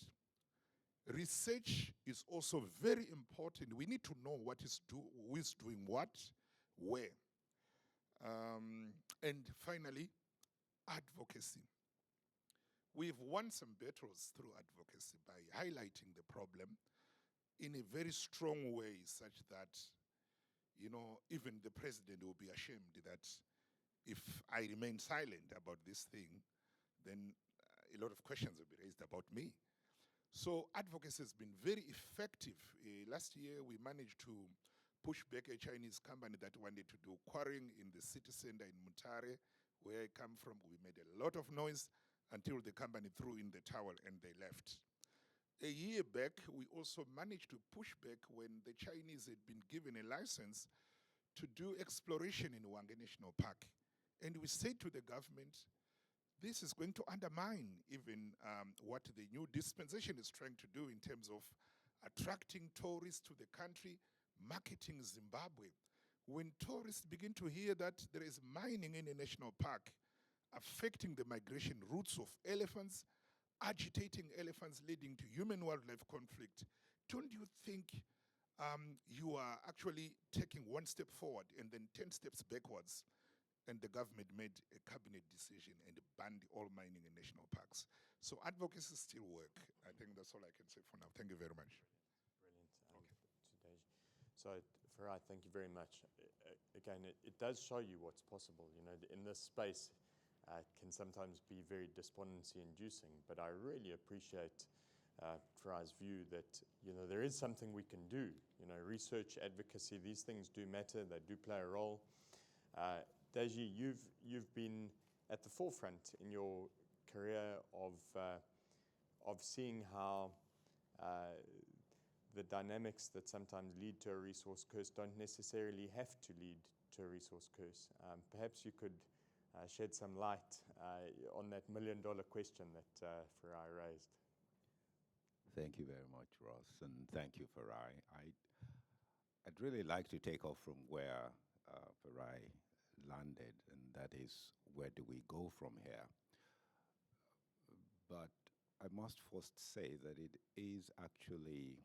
Research is also very important. We need to know who is doing what, where. And finally, advocacy. We've won some battles through advocacy by highlighting the problem in a very strong way, such that, even the president will be ashamed that if I remain silent about this thing, then a lot of questions will be raised about me. So advocacy has been very effective. Last year, we managed to push back a Chinese company that wanted to do quarrying in the city center in Mutare, where I come from. We made a lot of noise until the company threw in the towel and they left. A year back, we also managed to push back when the Chinese had been given a license to do exploration in Hwange National Park. And we said to the government, this is going to undermine even what the new dispensation is trying to do in terms of attracting tourists to the country, marketing Zimbabwe. When tourists begin to hear that there is mining in a national park affecting the migration routes of elephants, agitating elephants leading to human-wildlife conflict, don't you think you are actually taking one step forward and then 10 steps backwards? And the government made a cabinet decision and banned all mining in national parks. So advocacy still work. I think that's all I can say for now. Thank you very much. Brilliant. So Farai, thank you very much. Again, it does show you what's possible. You know, in this space, can sometimes be very despondency-inducing, but I really appreciate Farai's view that, you know, there is something we can do. You know, research, advocacy, these things do matter, they do play a role. Deji, you've been at the forefront in your career of seeing how the dynamics that sometimes lead to a resource curse don't necessarily have to lead to a resource curse. Perhaps you could shed some light on that million-dollar question that Farai raised. Thank you very much, Ross, and thank you, Farai. I'd really like to take off from where Farai landed, and that is, where do we go from here? But I must first say that it is actually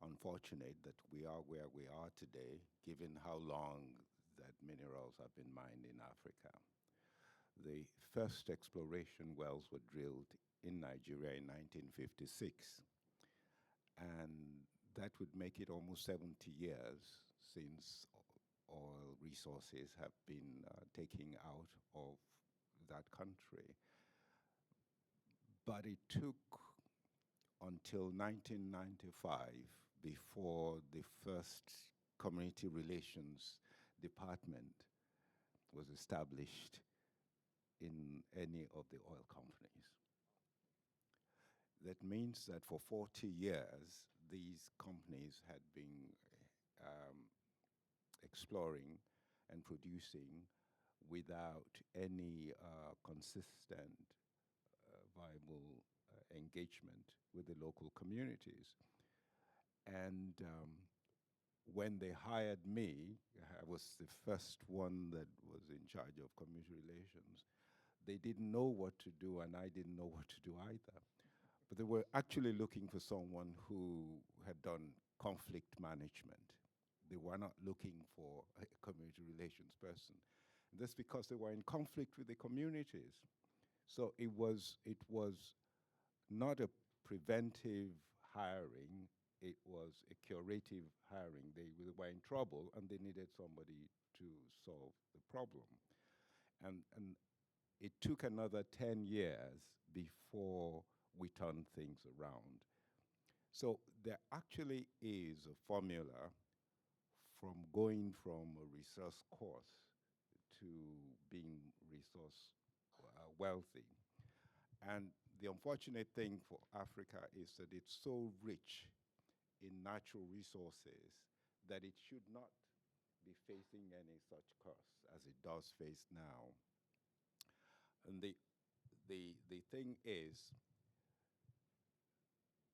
unfortunate that we are where we are today, given how long that minerals have been mined in Africa. The first exploration wells were drilled in Nigeria in 1956, and that would make it almost 70 years since oil resources have been taken out of that country. But it took until 1995 before the first community relations department was established in any of the oil companies. That means that for 40 years, these companies had been exploring and producing without any consistent, viable engagement with the local communities. And when they hired me, I was the first one that was in charge of community relations. They didn't know what to do, and I didn't know what to do either. But they were actually looking for someone who had done conflict management. They were not looking for a community relations person. And that's because they were in conflict with the communities. So it was not a preventive hiring, it was a curative hiring. They were in trouble and they needed somebody to solve the problem. And it took another 10 years before we turned things around. So there actually is a formula from going from a resource course to being resource wealthy. And the unfortunate thing for Africa is that it's so rich in natural resources that it should not be facing any such curse as it does face now. And the thing is,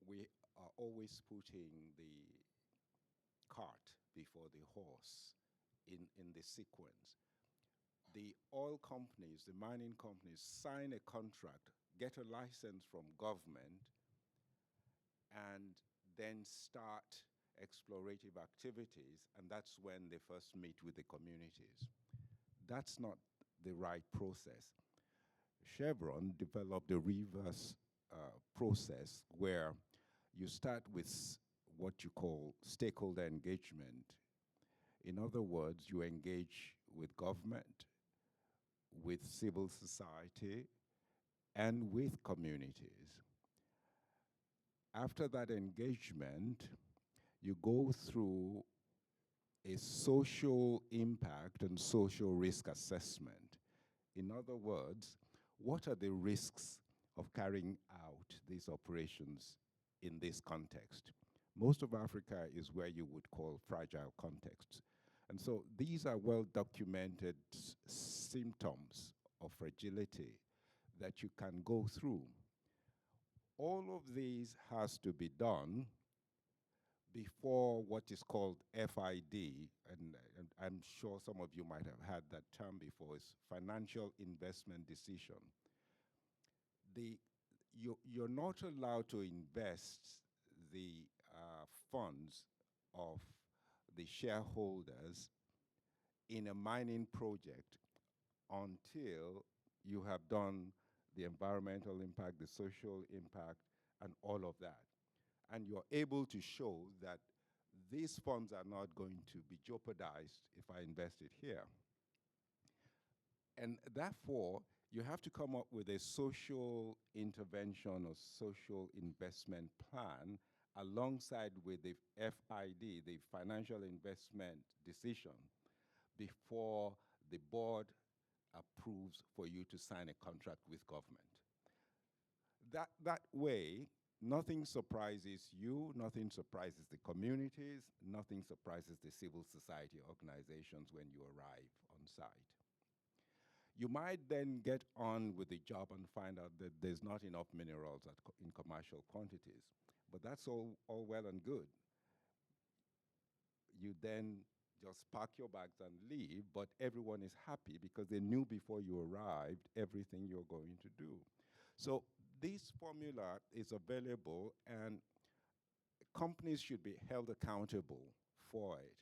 we are always putting the cart before the horse in the sequence. The oil companies, the mining companies, sign a contract, get a license from government, and then start explorative activities, and that's when they first meet with the communities. That's not the right process. Chevron developed a reverse process where you start with what you call stakeholder engagement. In other words, you engage with government, with civil society, and with communities. After that engagement, you go through a social impact and social risk assessment. In other words, what are the risks of carrying out these operations in this context? Most of Africa is where you would call fragile contexts. And so these are well-documented symptoms of fragility that you can go through. All of these has to be done before what is called FID, and I'm sure some of you might have had that term before, is financial investment decision. You're not allowed to invest the funds of the shareholders in a mining project until you have done the environmental impact, the social impact, and all of that. And you're able to show that these funds are not going to be jeopardized if I invest it here. And therefore, you have to come up with a social intervention or social investment plan alongside with the FID, the financial investment decision, before the board approves for you to sign a contract with government. That way, nothing surprises you, nothing surprises the communities, nothing surprises the civil society organizations when you arrive on site. You might then get on with the job and find out that there's not enough minerals in commercial quantities. But that's all well and good. You then just pack your bags and leave, but everyone is happy because they knew before you arrived everything you're going to do. So this formula is available, and companies should be held accountable for it.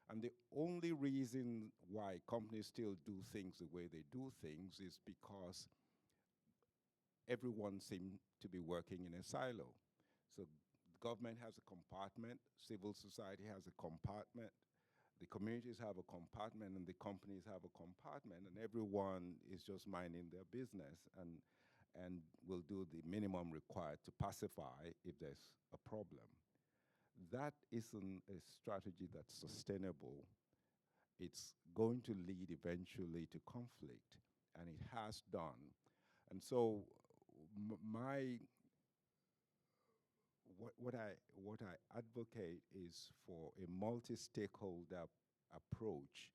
And the only reason why companies still do things the way they do things is because everyone seems to be working in a silo. So government has a compartment, civil society has a compartment, the communities have a compartment, and the companies have a compartment, and everyone is just minding their business and will do the minimum required to pacify if there's a problem. That isn't a strategy that's sustainable. It's going to lead eventually to conflict, and it has done. And so what I advocate is for a multi-stakeholder approach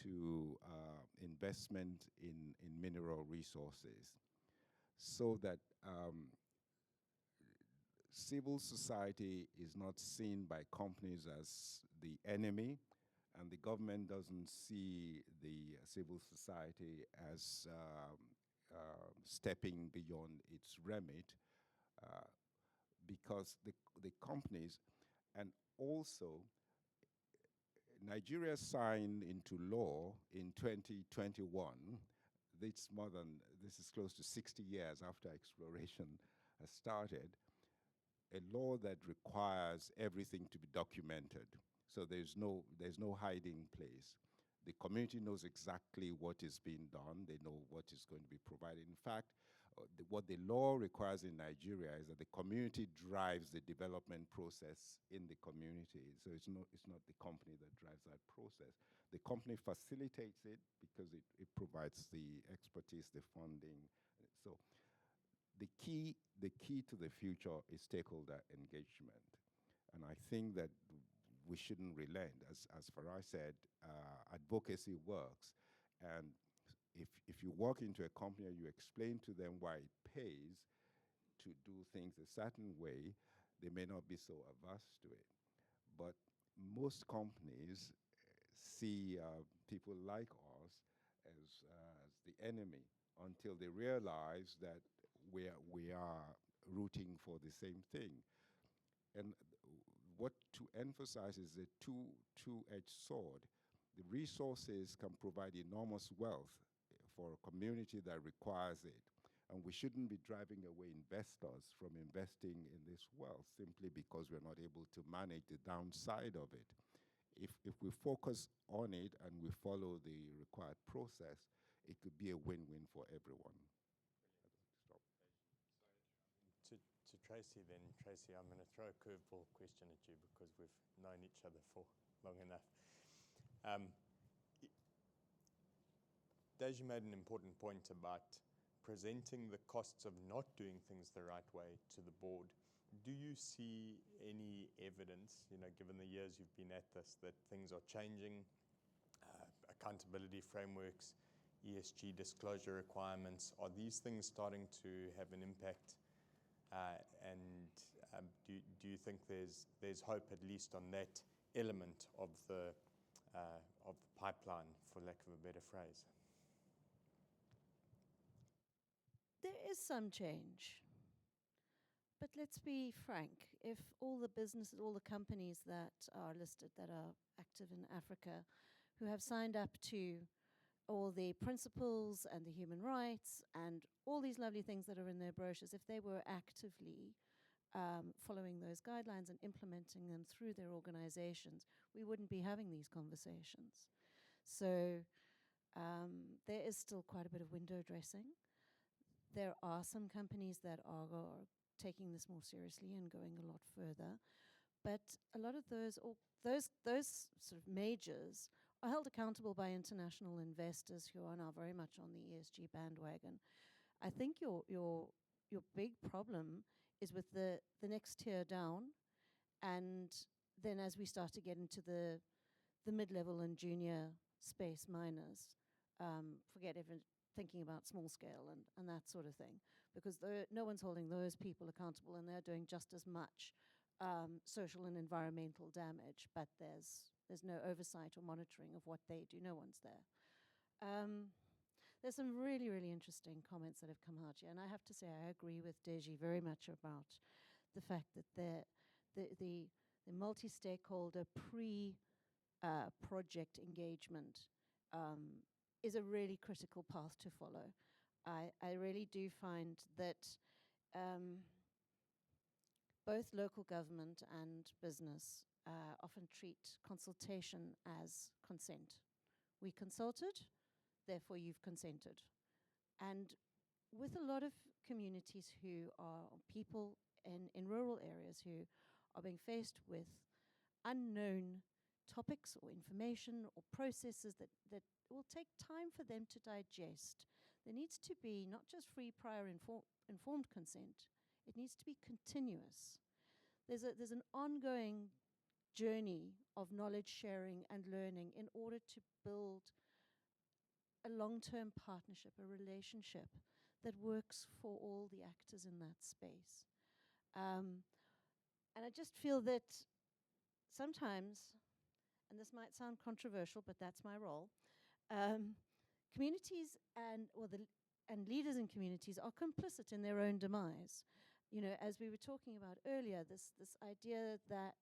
to investment in mineral resources, so that civil society is not seen by companies as the enemy, and the government doesn't see the civil society as stepping beyond its remit, because the companies, and also Nigeria signed into law in 2021. This is close to 60 years after exploration has started, a law that requires everything to be documented. So there's no hiding place. The community knows exactly what is being done. They know what is going to be provided. In fact, what the law requires in Nigeria is that the community drives the development process in the community. So it's not the company that drives that process. The company facilitates it because it provides the expertise, the funding. So the key to the future is stakeholder engagement. And I think that we shouldn't relent. As Farai said, advocacy works. And if you walk into a company and you explain to them why it pays to do things a certain way, they may not be so averse to it. But most companies see people like us as the enemy until they realize that we are rooting for the same thing. And what to emphasize is a two-edged sword. The resources can provide enormous wealth for a community that requires it. And we shouldn't be driving away investors from investing in this wealth simply because we're not able to manage the downside of it. If we focus on it and we follow the required process, it could be a win-win for everyone. Stop. To Tracy then. Tracy, I'm going to throw a curveball question at you because we've known each other for long enough. Des, you made an important point about presenting the costs of not doing things the right way to the board. Do you see any evidence, given the years you've been at this, that things are changing, accountability frameworks, ESG disclosure requirements? Are these things starting to have an impact? Do you think there's hope, at least on that element of the pipeline, for lack of a better phrase? There is some change. But let's be frank, if all the businesses, all the companies that are listed, that are active in Africa, who have signed up to all the principles and the human rights and all these lovely things that are in their brochures, if they were actively following those guidelines and implementing them through their organizations, we wouldn't be having these conversations. So there is still quite a bit of window dressing. There are some companies that are taking this more seriously and going a lot further. But a lot of those sort of majors are held accountable by international investors who are now very much on the ESG bandwagon. I think your big problem is with the next tier down, and then as we start to get into the mid-level and junior space miners, forget even thinking about small scale and that sort of thing, because no one's holding those people accountable, and they're doing just as much social and environmental damage, but there's no oversight or monitoring of what they do. No one's there. There's some really, really interesting comments that have come out here, and I have to say I agree with Deji very much about the fact that the multi-stakeholder project engagement is a really critical path to follow. I really do find that both local government and business often treat consultation as consent. We consulted, therefore you've consented. And with a lot of communities who are people in rural areas who are being faced with unknown topics or information or processes that will take time for them to digest, there needs to be not just free, prior, informed consent, it needs to be continuous. There's an ongoing journey of knowledge sharing and learning in order to build a long-term partnership, a relationship that works for all the actors in that space. And I just feel that sometimes, and this might sound controversial, but that's my role, communities and leaders in communities are complicit in their own demise. As we were talking about earlier, this idea that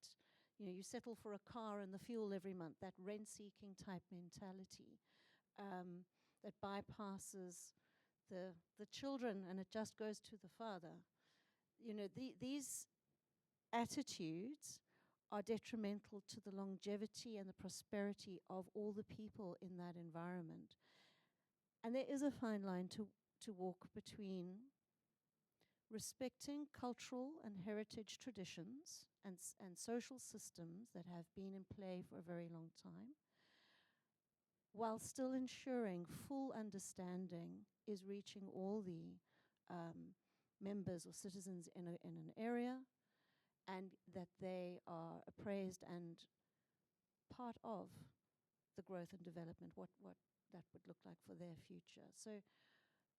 you settle for a car and the fuel every month, that rent-seeking type mentality that bypasses the children and it just goes to the father. These attitudes are detrimental to the longevity and the prosperity of all the people in that environment. And there is a fine line to walk between respecting cultural and heritage traditions and social systems that have been in play for a very long time, while still ensuring full understanding is reaching all the members or citizens in an area, and that they are appraised and part of the growth and development, what that would look like for their future. So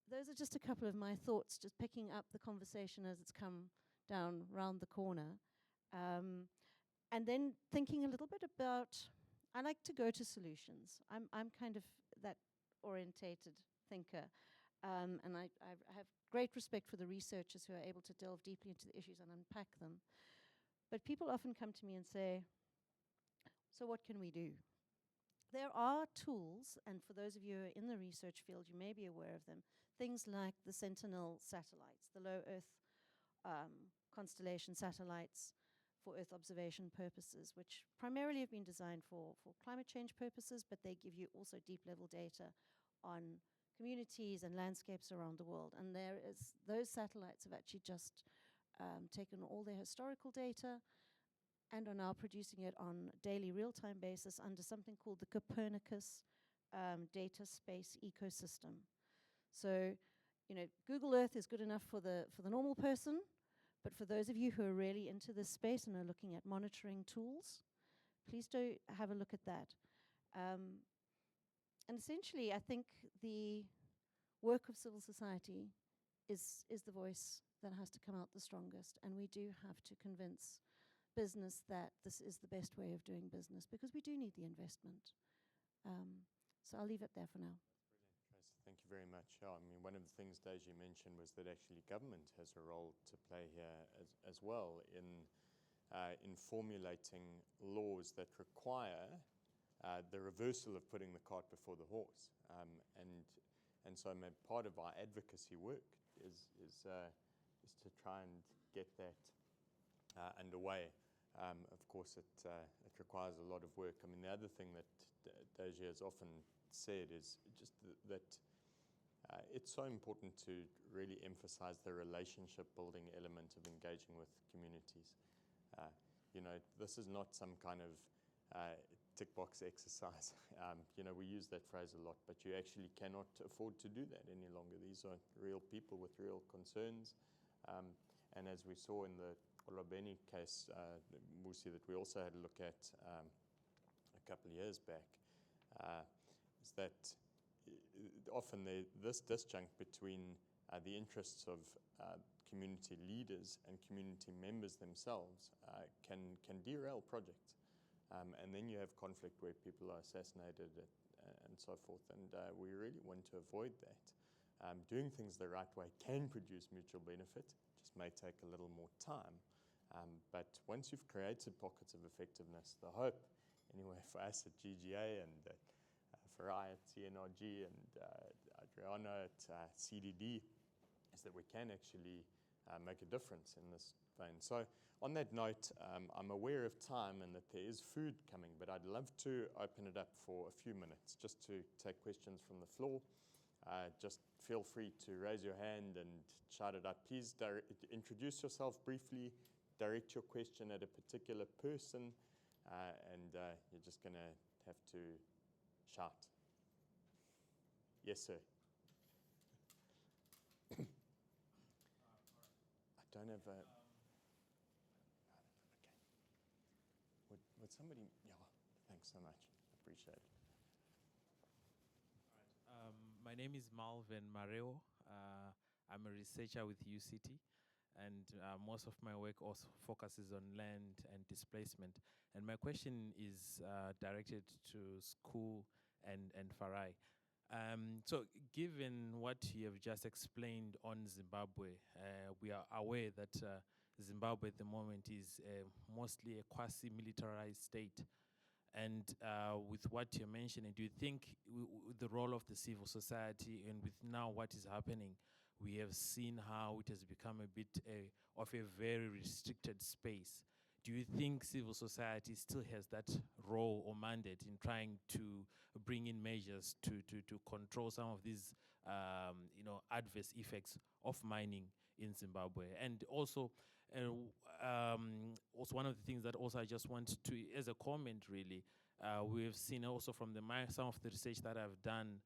those are just a couple of my thoughts, just picking up the conversation as it's come down round the corner. And then thinking a little bit about, I like to go to solutions. I'm kind of that orientated thinker. And I have great respect for the researchers who are able to delve deeply into the issues and unpack them. But people often come to me and say, so what can we do? There are tools, and for those of you who are in the research field, you may be aware of them, things like the Sentinel satellites, the low Earth constellation satellites for Earth observation purposes, which primarily have been designed for climate change purposes, but they give you also deep level data on communities and landscapes around the world. And those satellites have actually just taken all their historical data and are now producing it on a daily real-time basis under something called the Copernicus data space ecosystem. So, Google Earth is good enough for the normal person, but for those of you who are really into this space and are looking at monitoring tools, please do have a look at that. And essentially, I think the work of civil society is the voice that has to come out the strongest, and we do have to convince business that this is the best way of doing business, because we do need the investment. So I'll leave it there for now. Tracy, thank you very much. Yeah, I mean, one of the things Deji mentioned was that actually government has a role to play here as well in formulating laws that require the reversal of putting the cart before the horse. And so part of our advocacy work is to try and get that underway. Of course, it requires a lot of work. I mean, the other thing that Deji has often said is just that it's so important to really emphasize the relationship building element of engaging with communities. This is not some kind of tick box exercise. We use that phrase a lot, but you actually cannot afford to do that any longer. These are real people with real concerns. And as we saw in the Olabeni case, Musi, that we also had a look at a couple of years back, is that often this disjunct between the interests of community leaders and community members themselves can derail projects. And then you have conflict where people are assassinated and so forth. And we really want to avoid that. Doing things the right way can produce mutual benefit, just may take a little more time. But once you've created pockets of effectiveness, the hope, anyway, for us at GGA and for I at CNRG and Adriano at CDD, is that we can actually make a difference in this vein. So on that note, I'm aware of time and that there is food coming, but I'd love to open it up for a few minutes just to take questions from the floor. Just feel free to raise your hand and shout it out. Please introduce yourself briefly, direct your question at a particular person, and you're just going to have to shout. Yes, sir. I don't have a... Okay. Would somebody... Yeah, thanks so much. Appreciate it. My name is Malvin Mareo. I'm a researcher with UCT, and most of my work also focuses on land and displacement. And my question is directed to School and Farai. So given what you have just explained on Zimbabwe, we are aware that Zimbabwe at the moment is mostly a quasi-militarized state. And with what you're mentioning, do you think the role of the civil society, and with now what is happening, we have seen how it has become a bit of a very restricted space. Do you think civil society still has that role or mandate in trying to bring in measures to control some of these adverse effects of mining in Zimbabwe? And also one of the things that also I just want to, as a comment really, we have seen also from some of the research that I've done,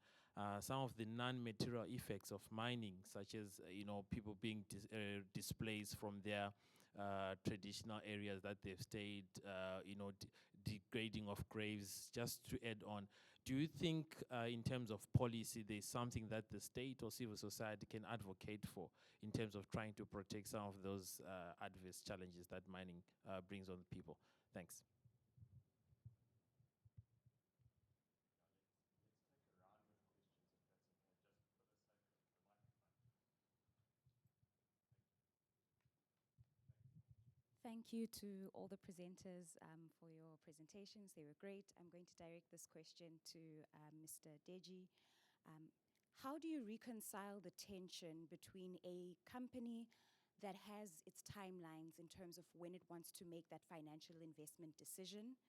some of the non-material effects of mining, such as people being displaced from their traditional areas that they've stayed, degrading of graves. Just to add on, do you think in terms of policy there's something that the state or civil society can advocate for in terms of trying to protect some of those adverse challenges that mining brings on people? Thanks. Thank you to all the presenters for your presentations. They were great. I'm going to direct this question to Mr. Deji. How do you reconcile the tension between a company that has its timelines in terms of when it wants to make that financial investment decision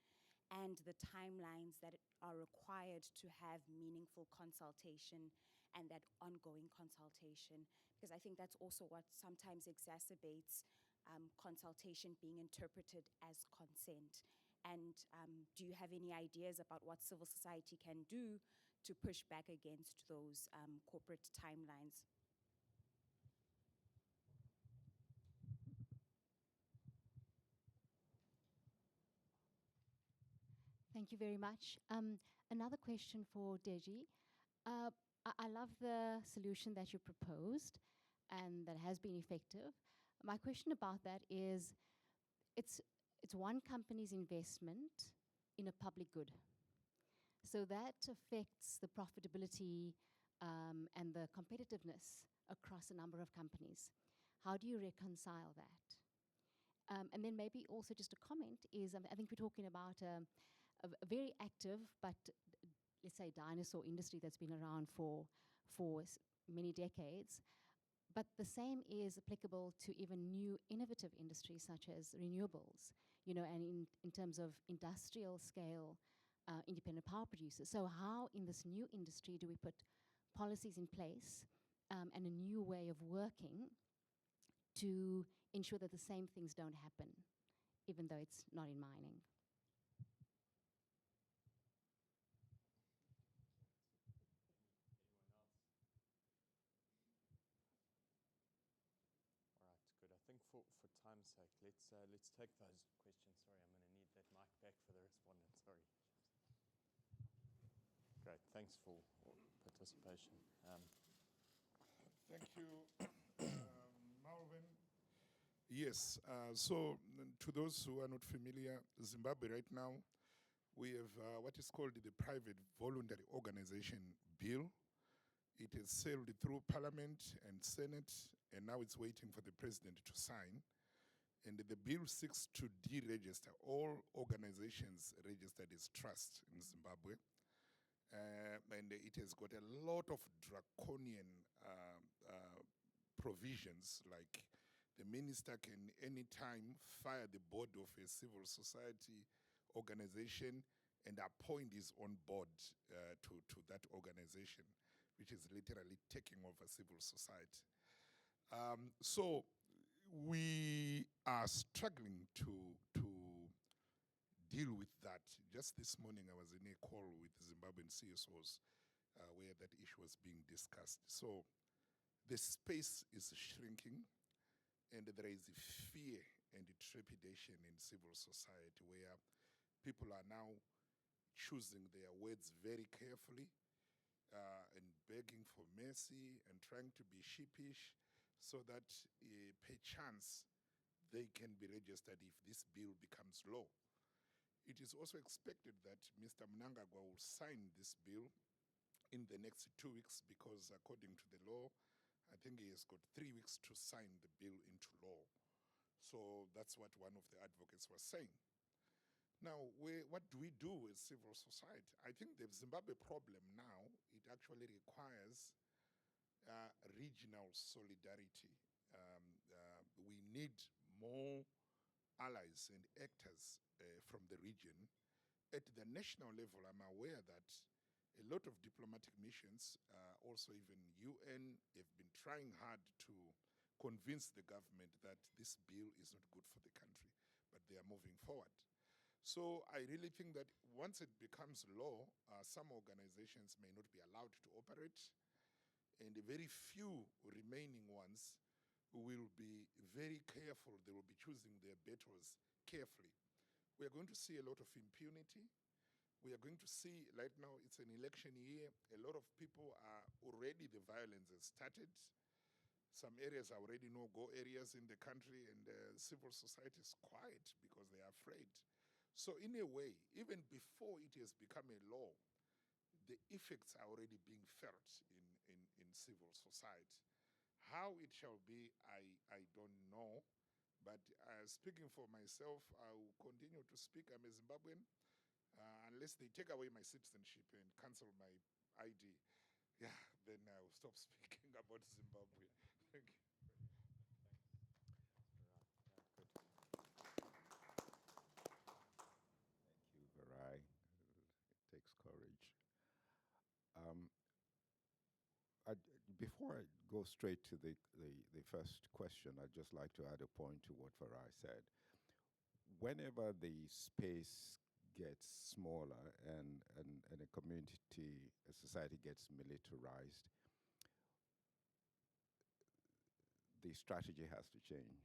and the timelines that are required to have meaningful consultation and that ongoing consultation? Because I think that's also what sometimes exacerbates consultation being interpreted as consent. And do you have any ideas about what civil society can do to push back against those corporate timelines? Thank you very much. Another question for Deji. I love the solution that you proposed and that has been effective. My question about that is, it's one company's investment in a public good. So that affects the profitability and the competitiveness across a number of companies. How do you reconcile that? And then maybe also just a comment is, I think we're talking about a very active, but let's say dinosaur industry that's been around for many decades. But the same is applicable to even new innovative industries such as renewables, and in terms of industrial scale independent power producers. So how in this new industry do we put policies in place and a new way of working to ensure that the same things don't happen, even though it's not in mining? All right, good. I think for time's sake, let's take those questions. Sorry, I'm going to need that mic back for the respondent. Sorry. Great, thanks for participation. Thank you, Malvin. Yes, so to those who are not familiar, Zimbabwe right now, we have what is called the Private Voluntary Organization Bill. It has sailed through Parliament and Senate, and now it's waiting for the President to sign. And the bill seeks to deregister all organizations registered as trust in Zimbabwe. And it has got a lot of draconian provisions, like the minister can anytime fire the board of a civil society organization and appoint his own board to that organization, which is literally taking over civil society. So we are struggling to deal with that. Just this morning I was in a call with Zimbabwean CSOs where that issue was being discussed. So the space is shrinking, and there is fear and trepidation in civil society where people are now choosing their words very carefully and begging for mercy and trying to be sheepish so that perchance they can be registered if this bill becomes law. It is also expected that Mr. Mnangagwa will sign this bill in the next 2 weeks because according to the law, I think he has got 3 weeks to sign the bill into law. So that's what one of the advocates was saying. Now, what do we do as civil society? I think the Zimbabwe problem now, it actually requires regional solidarity. We need more allies and actors from the region. At the national level, I'm aware that a lot of diplomatic missions, also even UN, have been trying hard to convince the government that this bill is not good for the country, but they are moving forward. So I really think that once it becomes law, some organizations may not be allowed to operate, and the very few remaining ones will be very careful. They will be choosing their battles carefully. We are going to see a lot of impunity. We are going to see, right now it's an election year, a lot of people are already, the violence has started. Some areas are already no-go areas in the country, and civil society is quiet because they are afraid. So in a way, even before it has become a law, the effects are already being felt in civil society. How it shall be, I don't know. But speaking for myself, I will continue to speak. I'm a Zimbabwean. Unless they take away my citizenship and cancel my ID, yeah, then I will stop speaking about Zimbabwe. Thank you. Thank you, Varai. It takes courage. Before I go straight to the first question, I'd just like to add a point to what Farai said. Whenever the space gets smaller and a community, a society gets militarized, the strategy has to change.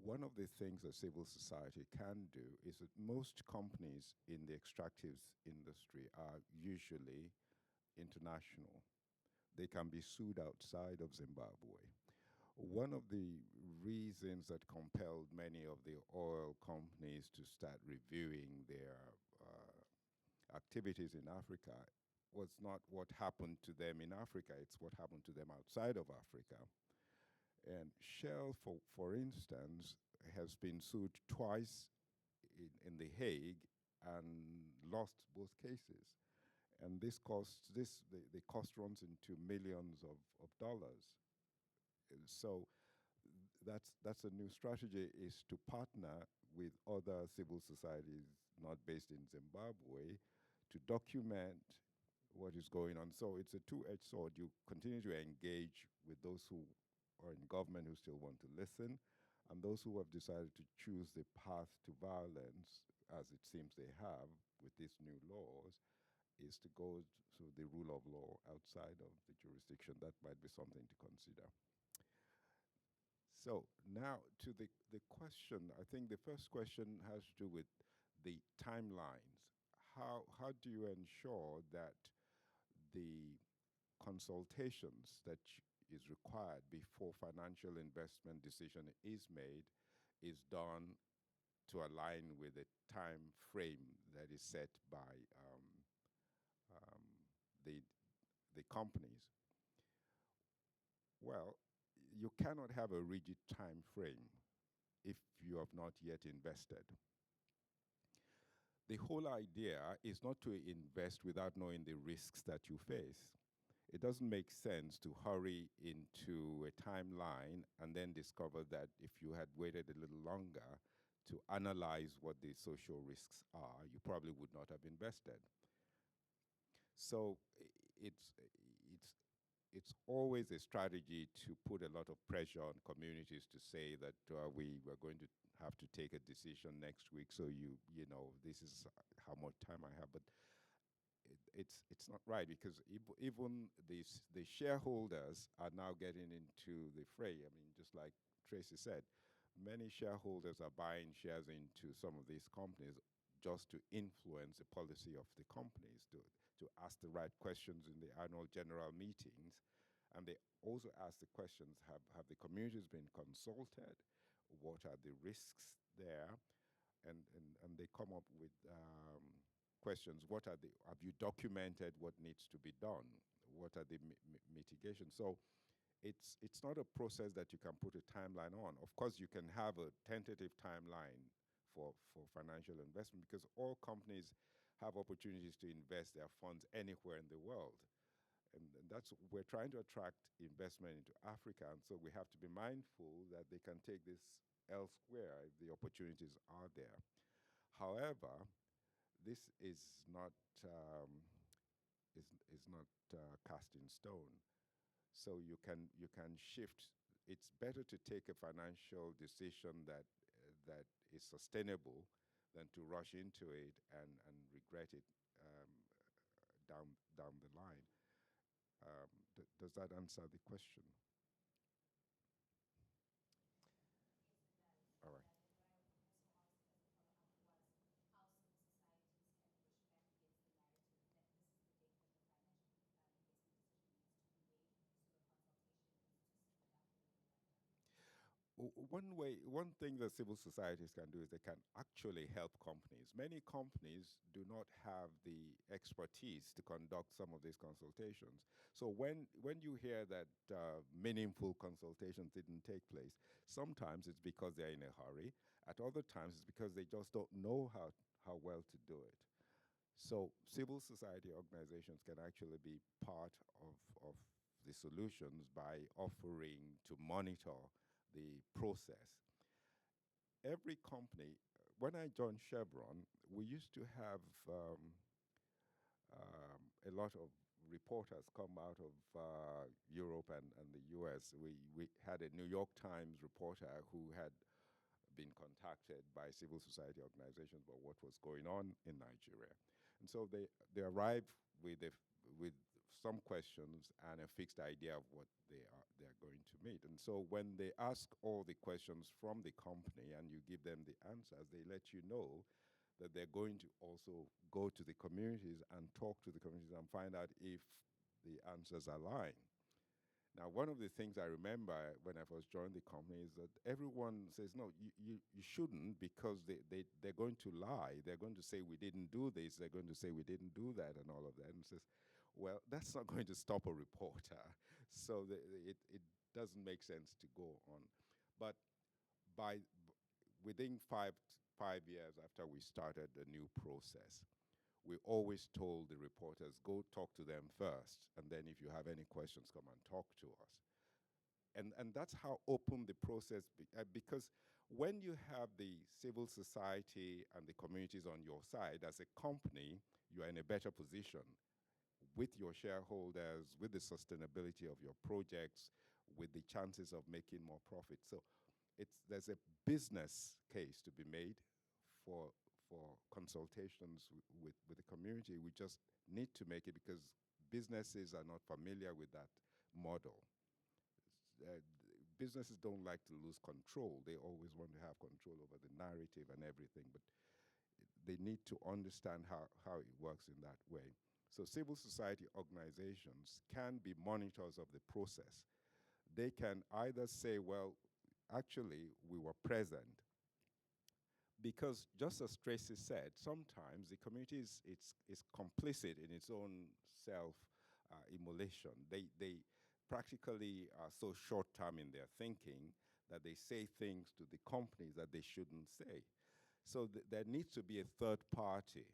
One of the things that civil society can do is that most companies in the extractives industry are usually international. They can be sued outside of Zimbabwe. One of the reasons that compelled many of the oil companies to start reviewing their activities in Africa was not what happened to them in Africa, it's what happened to them outside of Africa. And Shell, for instance, has been sued twice in The Hague and lost both cases. And this costs, the cost runs into millions of dollars. So that's a new strategy, is to partner with other civil societies not based in Zimbabwe to document what is going on. So it's a two-edged sword. You continue to engage with those who are in government who still want to listen, and those who have decided to choose the path to violence, as it seems they have with these new laws, is to go to the rule of law outside of the jurisdiction. That might be something to consider. So now to the question. I think the first question has to do with the timelines. How do you ensure that the consultations that is required before financial investment decision is made is done to align with the time frame that is set by the companies? Well, you cannot have a rigid time frame if you have not yet invested. The whole idea is not to invest without knowing the risks that you face. It doesn't make sense to hurry into a timeline and then discover that if you had waited a little longer to analyze what the social risks are, you probably would not have invested. So it's always a strategy to put a lot of pressure on communities to say that we're going to have to take a decision next week, so you know, this is how much time I have. But it's not right, because even the shareholders are now getting into the fray. I mean, just like Tracy said, many shareholders are buying shares into some of these companies just to influence the policy of the companies, to ask the right questions in the annual general meetings. And they also ask the questions, have the communities been consulted? What are the risks there? And they come up with questions. Have you documented what needs to be done? What are the mitigations? So it's not a process that you can put a timeline on. Of course, you can have a tentative timeline for financial investment, because all companies have opportunities to invest their funds anywhere in the world. And that's, we're trying to attract investment into Africa, and so we have to be mindful that they can take this elsewhere if the opportunities are there. However, this is not cast in stone. So you can shift. It's better to take a financial decision that is sustainable than to rush into it and regret it down the line. Does that answer the question? All right. One thing that civil societies can do is they can actually help companies. Many companies do not have the expertise to conduct some of these consultations. So when you hear that meaningful consultations didn't take place, sometimes it's because they're in a hurry. At other times, it's because they just don't know how well to do it. So civil society organizations can actually be part of the solutions by offering to monitor the process. Every company, when I joined Chevron, we used to have a lot of reporters come out of Europe and the US. We had a New York Times reporter who had been contacted by civil society organizations about what was going on in Nigeria. And so they arrived with some questions and a fixed idea of what they're going to meet. And so when they ask all the questions from the company and you give them the answers, they let you know that they're going to also go to the communities and talk to the communities and find out if the answers align. Now, one of the things I remember when I first joined the company is that everyone says, no, you shouldn't, because they're going to lie. They're going to say we didn't do this. They're going to say we didn't do that and all of that. And says, well, that's not going to stop a reporter. So it doesn't make sense to go on. But within five years after we started the new process, we always told the reporters, go talk to them first, and then if you have any questions, come and talk to us. And that's how open the process, because when you have the civil society and the communities on your side, as a company, you are in a better position with your shareholders, with the sustainability of your projects, with the chances of making more profit. So there's a business case to be made for consultations with the community. We just need to make it, because businesses are not familiar with that model. Businesses don't like to lose control. They always want to have control over the narrative and everything, but they need to understand how it works in that way. So civil society organizations can be monitors of the process. They can either say, well, actually, we were present. Because just as Tracy said, sometimes the community is complicit in its own self-immolation. They practically are so short-term in their thinking that they say things to the companies that they shouldn't say. So there needs to be a third party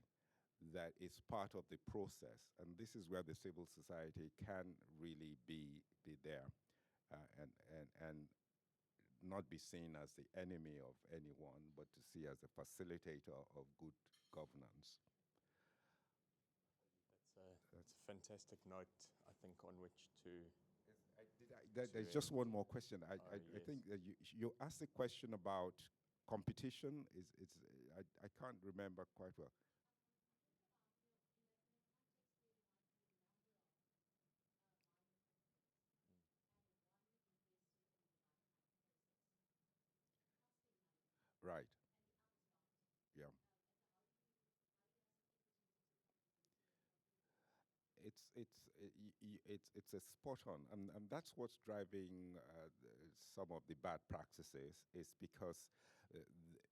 that is part of the process. And this is where the civil society can really be there and not be seen as the enemy of anyone, but to see as a facilitator of good governance. That's a fantastic note, I think, on which to... There's just one more question. I yes. think that you asked a question about competition. I can't remember quite well. Right. Yeah. It's a spot on, and that's what's driving some of the bad practices. Is because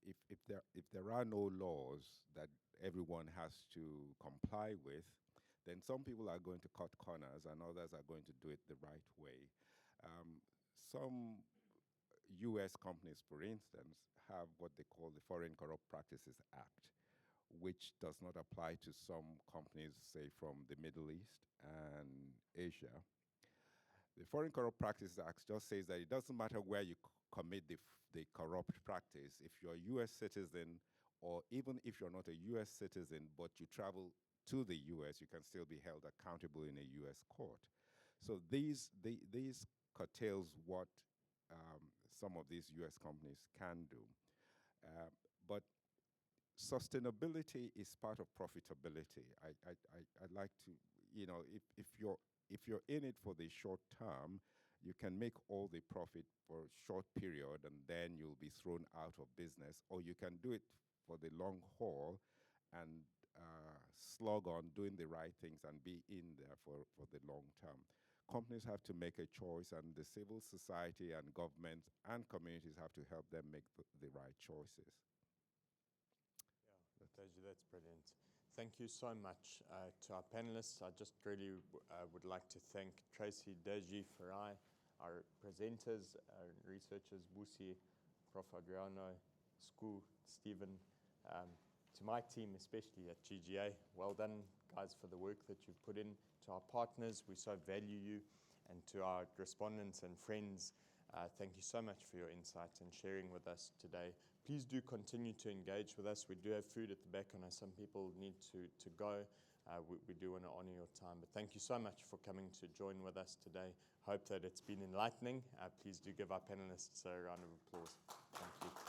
if there are no laws that everyone has to comply with, then some people are going to cut corners and others are going to do it the right way. Some U.S. companies, for instance, have what they call the Foreign Corrupt Practices Act, which does not apply to some companies, say, from the Middle East and Asia. The Foreign Corrupt Practices Act just says that it doesn't matter where you commit the corrupt practice. If you're a U.S. citizen, or even if you're not a U.S. citizen, but you travel to the U.S., you can still be held accountable in a U.S. court. So these curtails what some of these U.S. companies can do. But sustainability is part of profitability. I like to, if you're in it for the short term, you can make all the profit for a short period and then you'll be thrown out of business, or you can do it for the long haul and slog on doing the right things and be in there for the long term. Companies have to make a choice, and the civil society and governments and communities have to help them make the right choices. That's brilliant. Thank you so much to our panelists. I just really would like to thank Tracy, Deji, Farai, our presenters, our researchers, Busi, Prof. Adriano, Sku, Stephen, to my team, especially at GGA. Well done, guys, for the work that you've put in. To our partners, we so value you. And to our respondents and friends, thank you so much for your insight and sharing with us today. Please do continue to engage with us. We do have food at the back. I know some people need to go. we do want to honor your time. But thank you so much for coming to join with us today. Hope that it's been enlightening. Please do give our panelists a round of applause. Thank you.